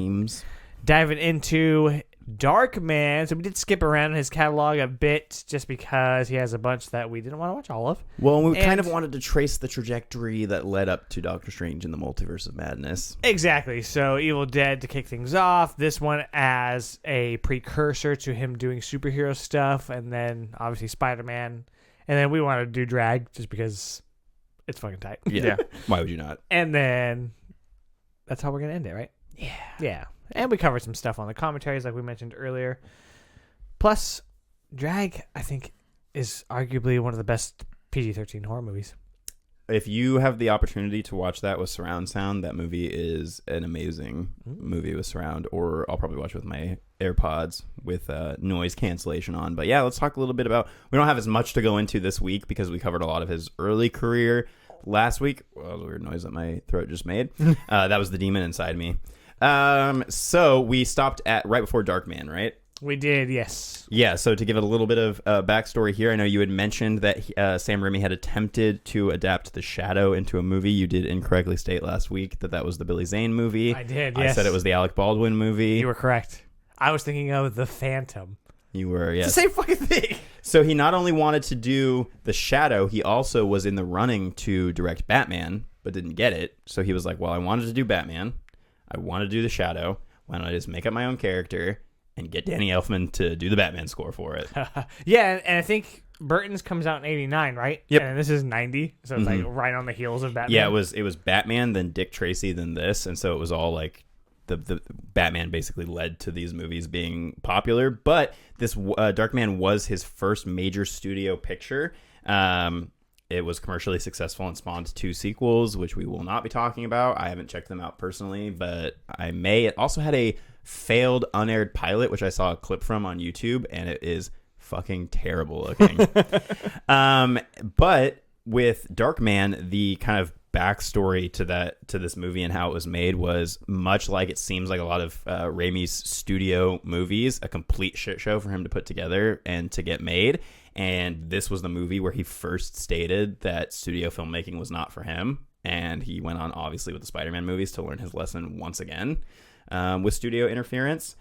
diving into Darkman. So we did skip around his catalog a bit just because he has a bunch that we didn't want to watch all of. Well, we kind of wanted to trace the trajectory that led up to Doctor Strange in the Multiverse of Madness. Exactly. So Evil Dead to kick things off. This one as a precursor to him doing superhero stuff, and then obviously Spider-Man. And then we wanted to do Drag just because it's fucking tight. Yeah. Why would you not? And then that's how we're going to end it, right? Yeah. Yeah. And we covered some stuff on the commentaries like we mentioned earlier. Plus, Drag, I think, is arguably one of the best PG-13 horror movies. If you have the opportunity to watch that with surround sound, that movie is an amazing movie with surround, or I'll probably watch it with my AirPods with noise cancellation on. But yeah, let's talk a little bit about, we don't have as much to go into this week because we covered a lot of his early career last week. Well, that was a weird noise that my throat just made. That was the demon inside me. So we stopped at right before Darkman, right? We did, yes. Yeah, so to give it a little bit of backstory here, I know you had mentioned that Sam Raimi had attempted to adapt The Shadow into a movie. You did incorrectly state last week that was the Billy Zane movie. I did, yes. I said it was the Alec Baldwin movie. You were correct. I was thinking of The Phantom. You were, yes. It's the same fucking thing. So he not only wanted to do The Shadow, he also was in the running to direct Batman, but didn't get it. So he was like, well, I wanted to do Batman. I want to do The Shadow. Why don't I just make up my own character and get Danny Elfman to do the Batman score for it? Yeah, and I think Burton's comes out in 89, right? Yep. And this is 90, so it's like right on the heels of Batman. Yeah, it was Batman, then Dick Tracy, then this, and so it was all like the Batman basically led to these movies being popular. But this Darkman was his first major studio picture. It was commercially successful and spawned 2 sequels, which we will not be talking about. I haven't checked them out personally, but I may. It also had a failed unaired pilot, which I saw a clip from on YouTube, and it is fucking terrible looking. But with Darkman, the kind of backstory to this movie and how it was made was much like it seems like a lot of Raimi's studio movies, a complete shit show for him to put together and to get made. And this was the movie where he first stated that studio filmmaking was not for him. And he went on, obviously, with the Spider-Man movies to learn his lesson once again with studio interference.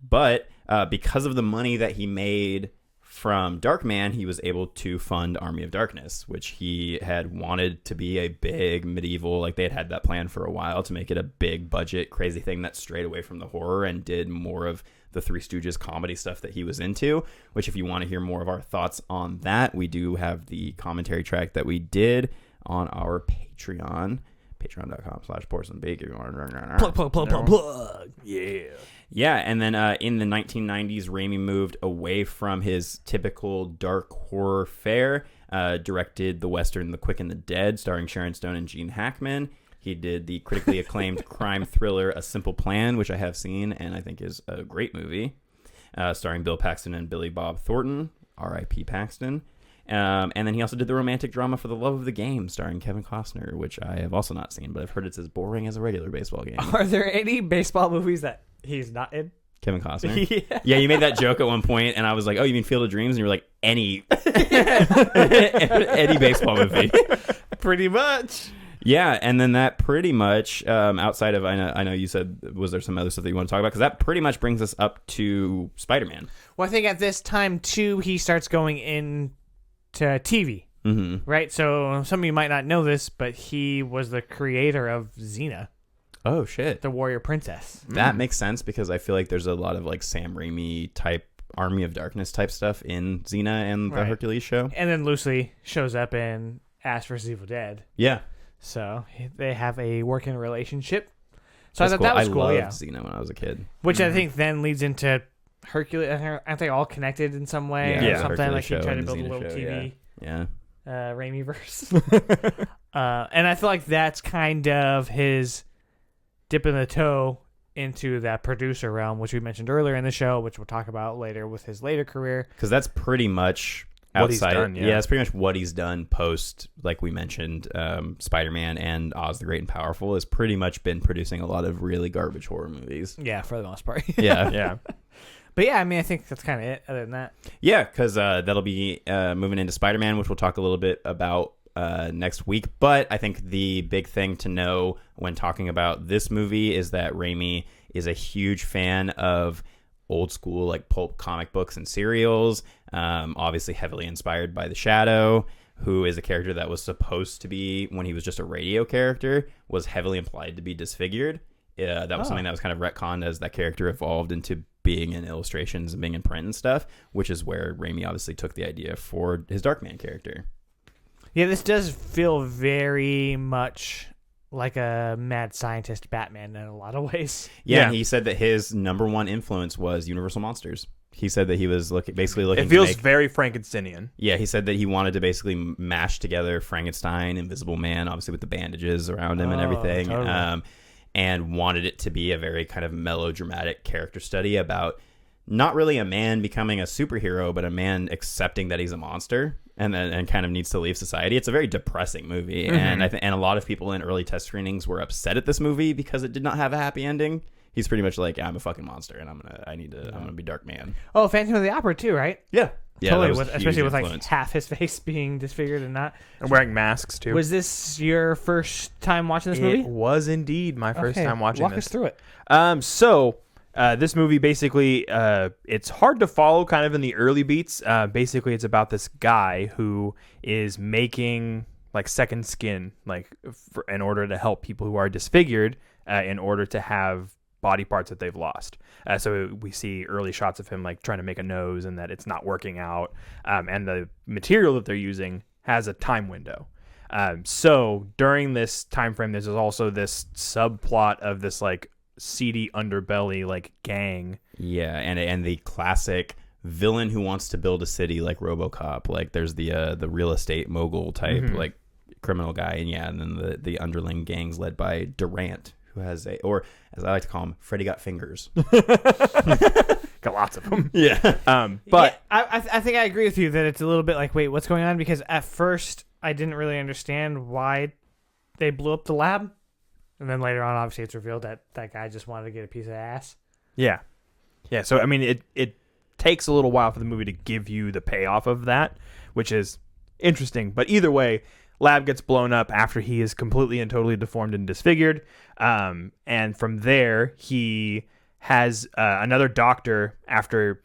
But because of the money that he made from Darkman, he was able to fund Army of Darkness, which he had wanted to be a big medieval, like they had that plan for a while to make it a big budget, crazy thing that strayed away from the horror and did more of the Three Stooges comedy stuff that he was into, which if you want to hear more of our thoughts on that, we do have the commentary track that we did on our Patreon, patreon.com/porcelainbake. If you want to Plug. Yeah, and then in the 1990s, Raimi moved away from his typical dark horror fare, directed the Western The Quick and the Dead, starring Sharon Stone and Gene Hackman. He did the critically acclaimed crime thriller A Simple Plan, which I have seen and I think is a great movie, starring Bill Paxton and Billy Bob Thornton, R.I.P. Paxton. And then he also did the romantic drama For the Love of the Game, starring Kevin Costner, which I have also not seen, but I've heard it's as boring as a regular baseball game. Are there any baseball movies that he's not in? Kevin Costner? Yeah, you made that joke at one point, and I was like, oh, you mean Field of Dreams? And you were like, any baseball movie. Pretty much. Yeah, and then that pretty much, outside of, I know you said, was there some other stuff that you want to talk about? Because that pretty much brings us up to Spider-Man. Well, I think at this time, too, he starts going into TV, right? So some of you might not know this, but he was the creator of Xena. Oh, shit. The Warrior Princess. That makes sense because I feel like there's a lot of like Sam Raimi type Army of Darkness type stuff in Xena and the Hercules show. And then Lucy shows up in Ash vs. Evil Dead. Yeah. So they have a working relationship. So That's I thought that was I cool. loved Yeah. Xena when I was a kid. Which I think then leads into Hercules. Aren't they all connected in some way? Yeah. Or something Hercules like he show tried to and build a Xena little show, TV. Yeah. Raimi verse. And I feel like that's kind of his dipping the toe into that producer realm, which we mentioned earlier in the show, which we'll talk about later with his later career. Because that's pretty much what he's outside. done, yeah. That's pretty much what he's done post, like we mentioned, Spider-Man and Oz the Great and Powerful has pretty much been producing a lot of really garbage horror movies. Yeah, for the most part. Yeah. Yeah. But yeah, I mean, I think that's kind of it other than that. Yeah, because that'll be moving into Spider-Man, which we'll talk a little bit about next week. But I think the big thing to know when talking about this movie is that Raimi is a huge fan of old school like pulp comic books and serials, obviously heavily inspired by The Shadow, who is a character that was supposed to be, when he was just a radio character, was heavily implied to be disfigured. That was something that was kind of retconned as that character evolved into being in illustrations and being in print and stuff, which is where Raimi obviously took the idea for his Darkman character. Yeah, this does feel very much like a mad scientist Batman in a lot of ways. Yeah, Yeah. and he said that his number one influence was Universal Monsters. He said that he was basically looking It feels to make, very Frankensteinian. Yeah, he said that he wanted to basically mash together Frankenstein, Invisible Man, obviously with the bandages around him and everything, totally. and wanted it to be a very kind of melodramatic character study about not really a man becoming a superhero, but a man accepting that he's a monster and kind of needs to leave society. It's a very depressing movie, and I think and a lot of people in early test screenings were upset at this movie because it did not have a happy ending. He's pretty much like, I'm a fucking monster, and I'm gonna be Darkman. Oh, Phantom of the Opera too, right? Yeah, Totally, that was with, a especially huge with like influence. half his face being disfigured and not. And wearing masks, too. Was this your first time watching this movie? It was indeed my first time watching Walk this. us through it. So this movie basically, it's hard to follow kind of in the early beats. Basically, it's about this guy who is making like second skin, like in order to help people who are disfigured, in order to have body parts that they've lost. So we see early shots of him like trying to make a nose and that it's not working out. And the material that they're using has a time window. So during this time frame, there's also this subplot of this like seedy underbelly like gang. Yeah, and the classic villain who wants to build a city like RoboCop. Like there's the real estate mogul type like criminal guy, and then the underling gangs led by Durant, who has or as I like to call him, Freddy Got Fingers. Got lots of them. Yeah. But yeah, I think I agree with you that it's a little bit like, wait, what's going on? Because at first I didn't really understand why they blew up the lab. And then later on, obviously, it's revealed that that guy just wanted to get a piece of ass. yeah. So, I mean, it takes a little while for the movie to give you the payoff of that, which is interesting. But either way, Lab gets blown up after he is completely and totally deformed and disfigured. And from there, he has another doctor, after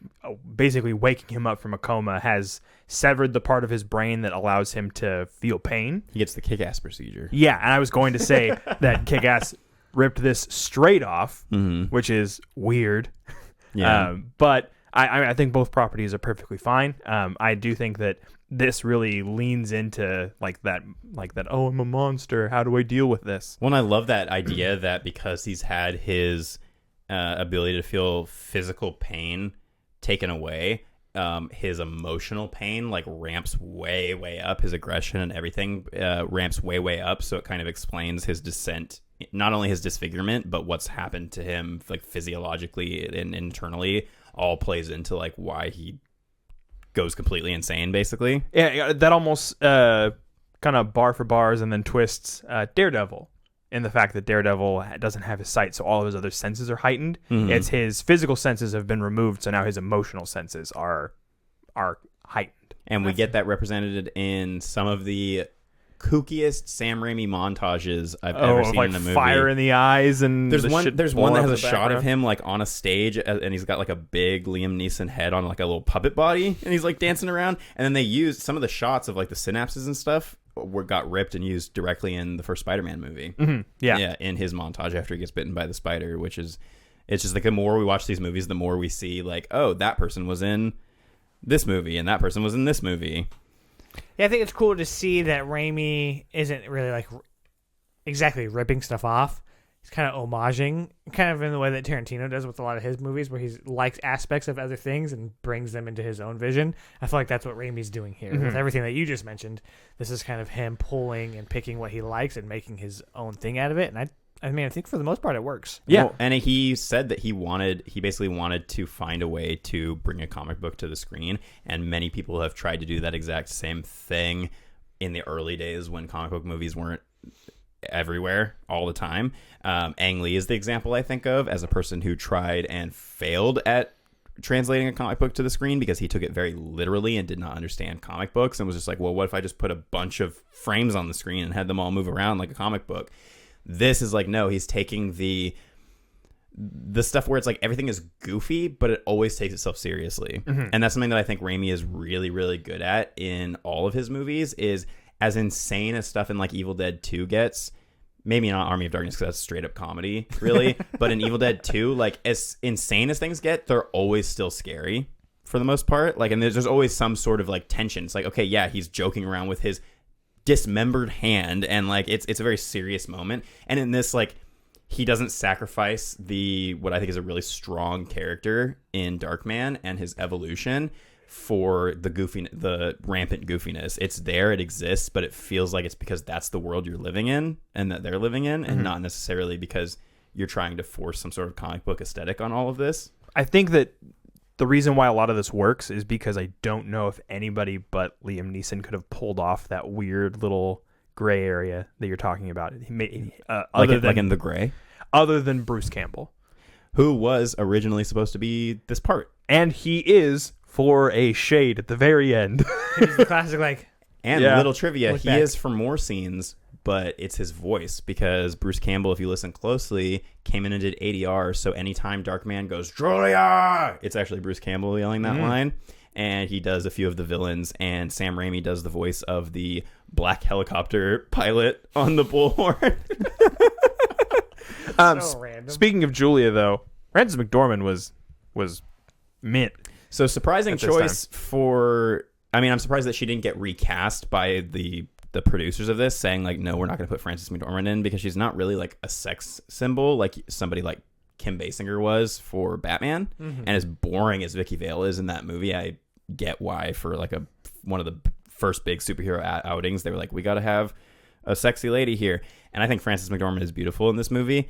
basically waking him up from a coma, has severed the part of his brain that allows him to feel pain. He gets the kick-ass procedure. Yeah, and I was going to say that Kick-Ass ripped this straight off, which is weird. Yeah. But I think both properties are perfectly fine. I do think that this really leans into like that, oh, I'm a monster, how do I deal with this? Well, and I love that idea that because he's had his ability to feel physical pain taken away, his emotional pain like ramps way up. His aggression and everything ramps way up. So it kind of explains his descent, not only his disfigurement, but what's happened to him like physiologically and internally all plays into like why he goes completely insane, basically. Yeah, that almost kind of bar for bars and then twists Daredevil in the fact that Daredevil doesn't have his sight, so all of his other senses are heightened. It's his physical senses have been removed, so now his emotional senses are heightened. And we get that represented in some of the kookiest Sam Raimi montages I've ever seen like in a movie. Fire in the eyes, and there's one that has a shot background of him like on a stage, and he's got like a big Liam Neeson head on like a little puppet body, and he's like dancing around. And then they used some of the shots of like the synapses and stuff got ripped and used directly in the first Spider-Man movie. Yeah, in his montage after he gets bitten by the spider, which is, it's just like the more we watch these movies, the more we see like, oh, that person was in this movie and that person was in this movie. Yeah, I think it's cool to see that Raimi isn't really like exactly ripping stuff off. He's kind of homaging, kind of in the way that Tarantino does with a lot of his movies, where he likes aspects of other things and brings them into his own vision. I feel like that's what Raimi's doing here. With everything that you just mentioned, this is kind of him pulling and picking what he likes and making his own thing out of it. And I think for the most part it works. Yeah, well, and he said that he basically wanted to find a way to bring a comic book to the screen, and many people have tried to do that exact same thing in the early days when comic book movies weren't everywhere all the time. Ang Lee is the example I think of as a person who tried and failed at translating a comic book to the screen because he took it very literally and did not understand comic books and was just like, well, what if I just put a bunch of frames on the screen and had them all move around like a comic book? This is like, no, he's taking the stuff where it's like everything is goofy, but it always takes itself seriously. And that's something that I think Raimi is really, really good at in all of his movies, is as insane as stuff in like Evil Dead 2 gets, maybe not Army of Darkness because that's straight up comedy, really, but in Evil Dead 2, like as insane as things get, they're always still scary for the most part. Like, and there's always some sort of like tension. It's like, okay, yeah, he's joking around with his dismembered hand, and like it's a very serious moment. And in this, like, he doesn't sacrifice what I think is a really strong character in Darkman and his evolution for the rampant goofiness. It's there, it exists, but it feels like it's because that's the world you're living in and that they're living in, and not necessarily because you're trying to force some sort of comic book aesthetic on all of this. I think that the reason why a lot of this works is because I don't know if anybody but Liam Neeson could have pulled off that weird little gray area that you're talking about. Like in The Gray? Other than Bruce Campbell, who was originally supposed to be this part. And he is, for a shade at the very end. He's the classic, like... And little trivia, he is for more scenes, but it's his voice, because Bruce Campbell, if you listen closely, came in and did ADR, so anytime Darkman goes, Julia! It's actually Bruce Campbell yelling that line, and he does a few of the villains, and Sam Raimi does the voice of the black helicopter pilot on the bullhorn. So random. Speaking of Julia, though, Frances McDormand was mint. So surprising choice for... I mean, I'm surprised that she didn't get recast by the producers of this, saying like, no, we're not going to put Frances McDormand in, because she's not really like a sex symbol like somebody like Kim Basinger was for Batman. And as boring as Vicky Vale is in that movie, I get why for like one of the first big superhero outings, they were like, we got to have a sexy lady here. And I think Frances McDormand is beautiful in this movie.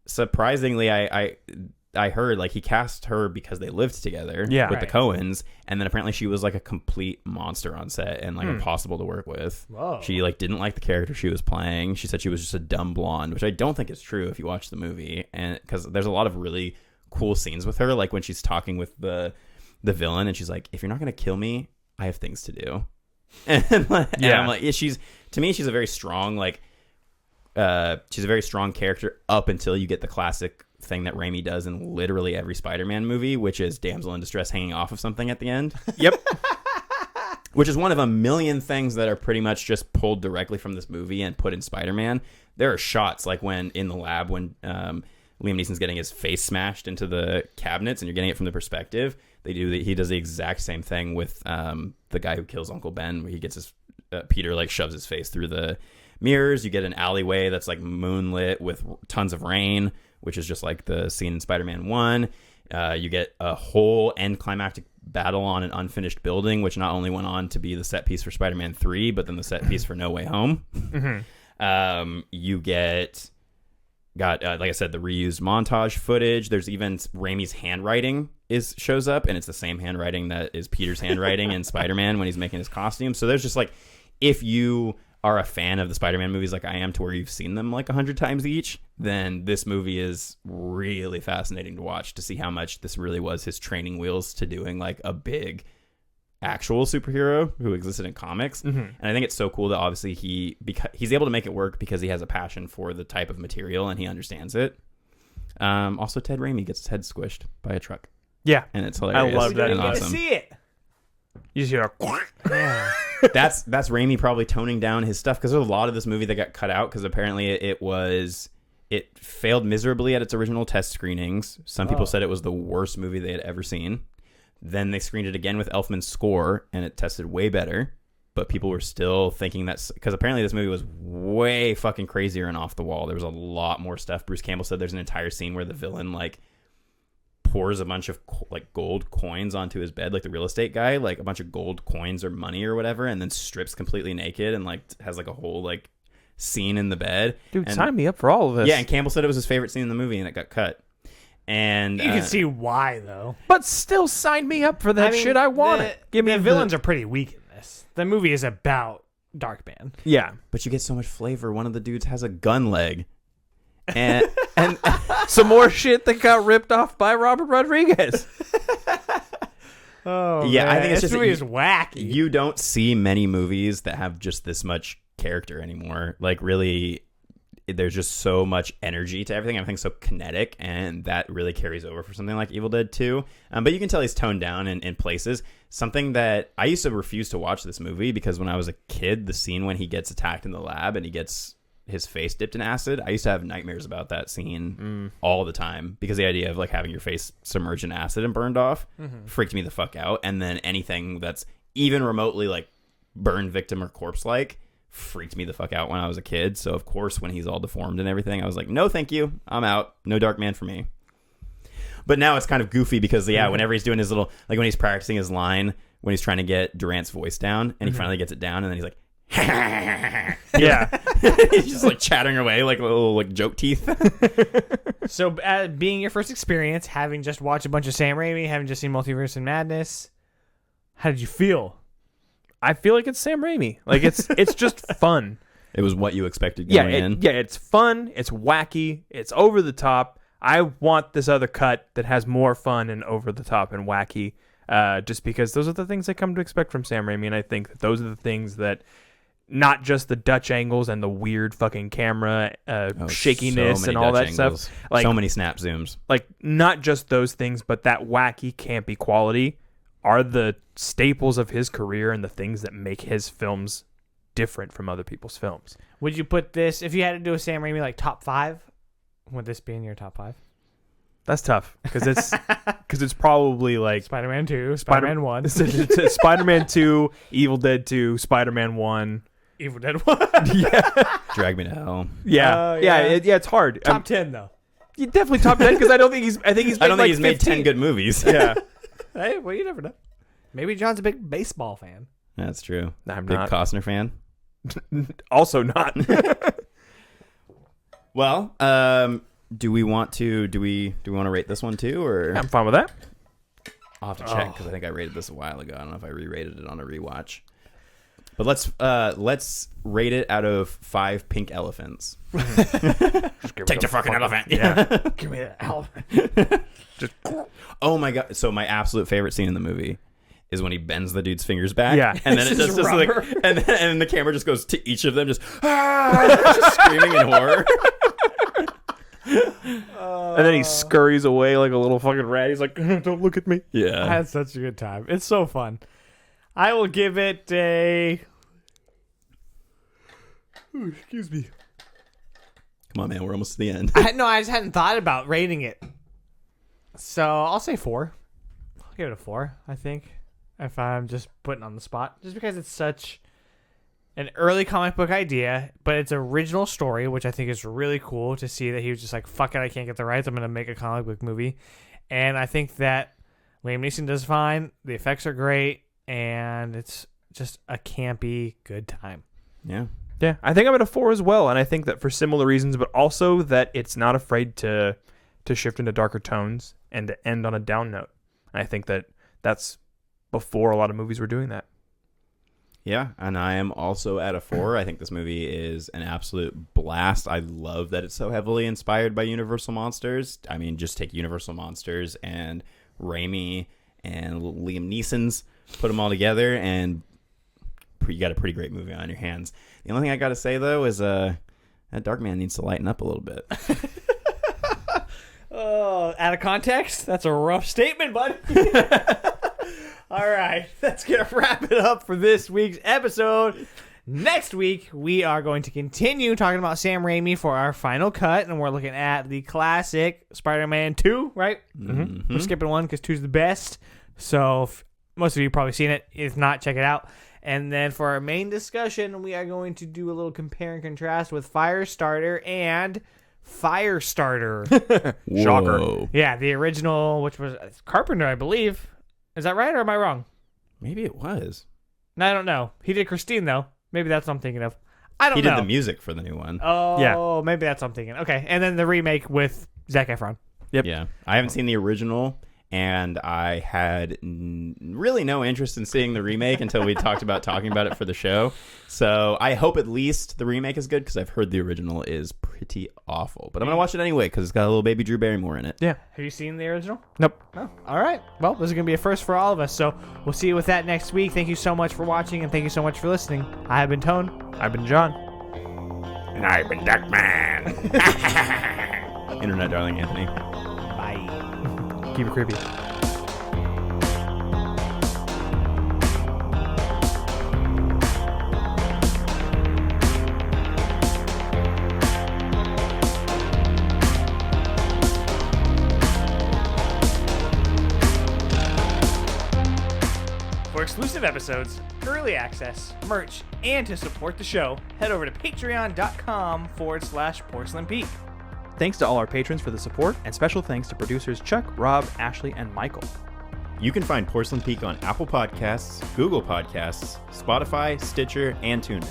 Surprisingly, I heard like he cast her because they lived together with the Coens, and then apparently she was like a complete monster on set and like impossible to work with. Whoa. She like didn't like the character she was playing. She said she was just a dumb blonde, which I don't think is true if you watch the movie, and because there's a lot of really cool scenes with her, like when she's talking with the villain and she's like, if you're not gonna kill me, I have things to do. And I'm like, she's a very strong character up until you get the classic thing that Raimi does in literally every Spider-Man movie, which is damsel in distress hanging off of something at the end. Yep. Which is one of a million things that are pretty much just pulled directly from this movie and put in Spider-Man. There are shots like when in the lab when Liam Neeson's getting his face smashed into the cabinets and you're getting it from the perspective. He does the exact same thing with the guy who kills Uncle Ben, where he gets his Peter like shoves his face through the mirrors. You get an alleyway that's like moonlit with tons of rain, which is just like the scene in Spider-Man 1. You get a whole end climactic battle on an unfinished building, which not only went on to be the set piece for Spider-Man 3, but then the set piece for No Way Home. You got like I said, the reused montage footage. There's even Raimi's handwriting shows up, and it's the same handwriting that is Peter's handwriting in Spider-Man when he's making his costume. So there's just like, if you are a fan of the Spider-Man movies like I am, to where you've seen them like 100 times each, then this movie is really fascinating to watch, to see how much this really was his training wheels to doing like a big actual superhero who existed in comics. And I think it's so cool that obviously he's able to make it work because he has a passion for the type of material and he understands it. Also, Ted Raimi gets his head squished by a truck. Yeah, and it's hilarious. I love that. And awesome. See it. You just hear Yeah. That's Raimi probably toning down his stuff, because there's a lot of this movie that got cut out because apparently it failed miserably at its original test screenings. Some people said it was the worst movie they had ever seen. Then they screened it again with Elfman's score, and it tested way better. But people were still thinking that, because apparently this movie was way fucking crazier and off the wall. There was a lot more stuff. Bruce Campbell said there's an entire scene where the villain like pours a bunch of like gold coins onto his bed, like the real estate guy, like a bunch of gold coins or money or whatever, and then strips completely naked and like has like a whole like scene in the bed. Dude, and, sign me up for all of this. Yeah, and Campbell said it was his favorite scene in the movie, and it got cut. And You can see why, though. But still, sign me up for that shit. I want it. Give me the villains are pretty weak in this. The movie is about Darkman. Yeah, but you get so much flavor. One of the dudes has a gun leg, and some more shit that got ripped off by Robert Rodriguez. Oh yeah, man. I think it's this just movie is wacky. You don't see many movies that have just this much character anymore. Like, really, there's just so much energy to everything. Everything's so kinetic, and that really carries over for something like Evil Dead 2. But you can tell he's toned down in places. Something that I used to refuse to watch this movie, because when I was a kid, the scene when he gets attacked in the lab and he gets his face dipped in acid, I used to have nightmares about that scene all the time, because the idea of like having your face submerged in acid and burned off freaked me the fuck out. And then anything that's even remotely like burn victim or corpse like freaked me the fuck out when I was a kid. So of course, when he's all deformed and everything, I was like, no thank you, I'm out. No Darkman for me. But now it's kind of goofy, because whenever he's doing his little, like when he's practicing his line, when he's trying to get Durant's voice down, and he finally gets it down, and then he's like, Yeah. he's just like chattering away like little like joke teeth. So, being your first experience, having just watched a bunch of Sam Raimi, having just seen Multiverse and Madness, how did you feel? I feel like it's Sam Raimi. Like it's just fun. It was what you expected going in. Yeah, it's fun. It's wacky. It's over the top. I want this other cut that has more fun and over the top and wacky. Just because those are the things I come to expect from Sam Raimi, and I think that those are the things that, not just the Dutch angles and the weird fucking camera shakiness so and all that angles. stuff. Like, so many snap zooms. Like, not just those things, but that wacky, campy quality are the staples of his career and the things that make his films different from other people's films. Would you put this, if you had to do a Sam Raimi like top 5, would this be in your top 5? That's tough, because it's probably like Spider-Man 2, Spider-Man 1. Spider-Man 2, Evil Dead 2, Spider-Man 1. Evil Dead 1. Yeah. Drag Me to Hell. Yeah. It's hard. Top 10 though. You definitely top 10, because I don't think he's made 10 good movies. Yeah. Hey, well, you never know. Maybe John's a big baseball fan. That's true. I'm big not. Costner fan. Also not. Well, do we want to rate this one too, or I'm fine with that. I'll have to check, because I think I rated this a while ago. I don't know if I re-rated it on a rewatch. But let's rate it out of 5 pink elephants. Take the fucking elephant. Yeah. Give me that elephant. Oh my god! So my absolute favorite scene in the movie is when he bends the dude's fingers back. Yeah. And then it It's just like, rubber. and then the camera just goes to each of them, just screaming in horror. And then he scurries away like a little fucking rat. He's like, don't look at me. I Yeah. had such a good time. It's so fun. I will give it a... Ooh, excuse me. Come on, man. We're almost to the end. I just hadn't thought about rating it. So I'll say 4. I'll give it a 4, I think. If I'm just putting on the spot. Just because it's such an early comic book idea, but it's original story, which I think is really cool to see that he was just like, fuck it, I can't get the rights. I'm going to make a comic book movie. And I think that Liam Neeson does fine. The effects are great. And it's just a campy, good time. Yeah. Yeah, I think I'm at a 4 as well, and I think that for similar reasons, but also that it's not afraid to shift into darker tones and to end on a down note. And I think that that's before a lot of movies were doing that. Yeah, and I am also at a 4. I think this movie is an absolute blast. I love that it's so heavily inspired by Universal Monsters. I mean, just take Universal Monsters and Raimi and Liam Neeson's, put them all together, and you got a pretty great movie on your hands. The only thing I got to say, though, is that Darkman needs to lighten up a little bit. Oh, out of context? That's a rough statement, bud. All right, that's going to wrap it up for this week's episode. Next week, we are going to continue talking about Sam Raimi for our final cut, and we're looking at the classic Spider-Man 2, right? Mm-hmm. We're skipping 1 because 2 is the best. So most of you have probably seen it. If not, check it out. And then for our main discussion, we are going to do a little compare and contrast with Firestarter and Firestarter. Shocker. Whoa. Yeah, the original, which was Carpenter, I believe. Is that right, or am I wrong? Maybe it was. No, I don't know. He did Christine, though. Maybe that's what I'm thinking of. I don't He know. did the music for the new one. Oh, Yeah. maybe that's what I'm thinking. Okay, and then the remake with Zac Efron. Yep. Yeah. I haven't seen the original, and I had really no interest in seeing the remake until we talked about talking about it for the show. So I hope at least the remake is good, because I've heard the original is pretty awful. But I'm going to watch it anyway, because it's got a little baby Drew Barrymore in it. Yeah. Have you seen the original? Nope. Oh, all right. Well, this is going to be a first for all of us, so we'll see you with that next week. Thank you so much for watching, and thank you so much for listening. I have been Tone. I've been John. And I've been Darkman. Internet darling Anthony. Bye. Keep it creepy. For exclusive episodes, early access, merch, and to support the show, head over to patreon.com/Porcelain Peak. Thanks to all our patrons for the support, and special thanks to producers Chuck, Rob, Ashley, and Michael. You can find Porcelain Peak on Apple Podcasts, Google Podcasts, Spotify, Stitcher, and TuneIn.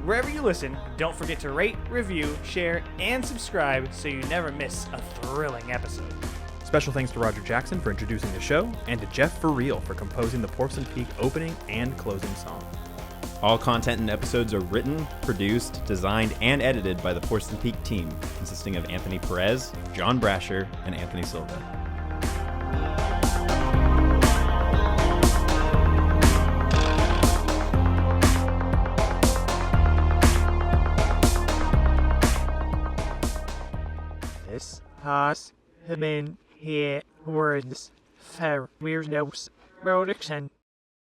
Wherever you listen, don't forget to rate, review, share, and subscribe so you never miss a thrilling episode. Special thanks to Roger Jackson for introducing the show, and to Jeff For Real for composing the Porcelain Peak opening and closing song. All content and episodes are written, produced, designed, and edited by the Porcelain Peak team, consisting of Anthony Perez, John Brasher, and Anthony Silva. This has been here words for weirdness production.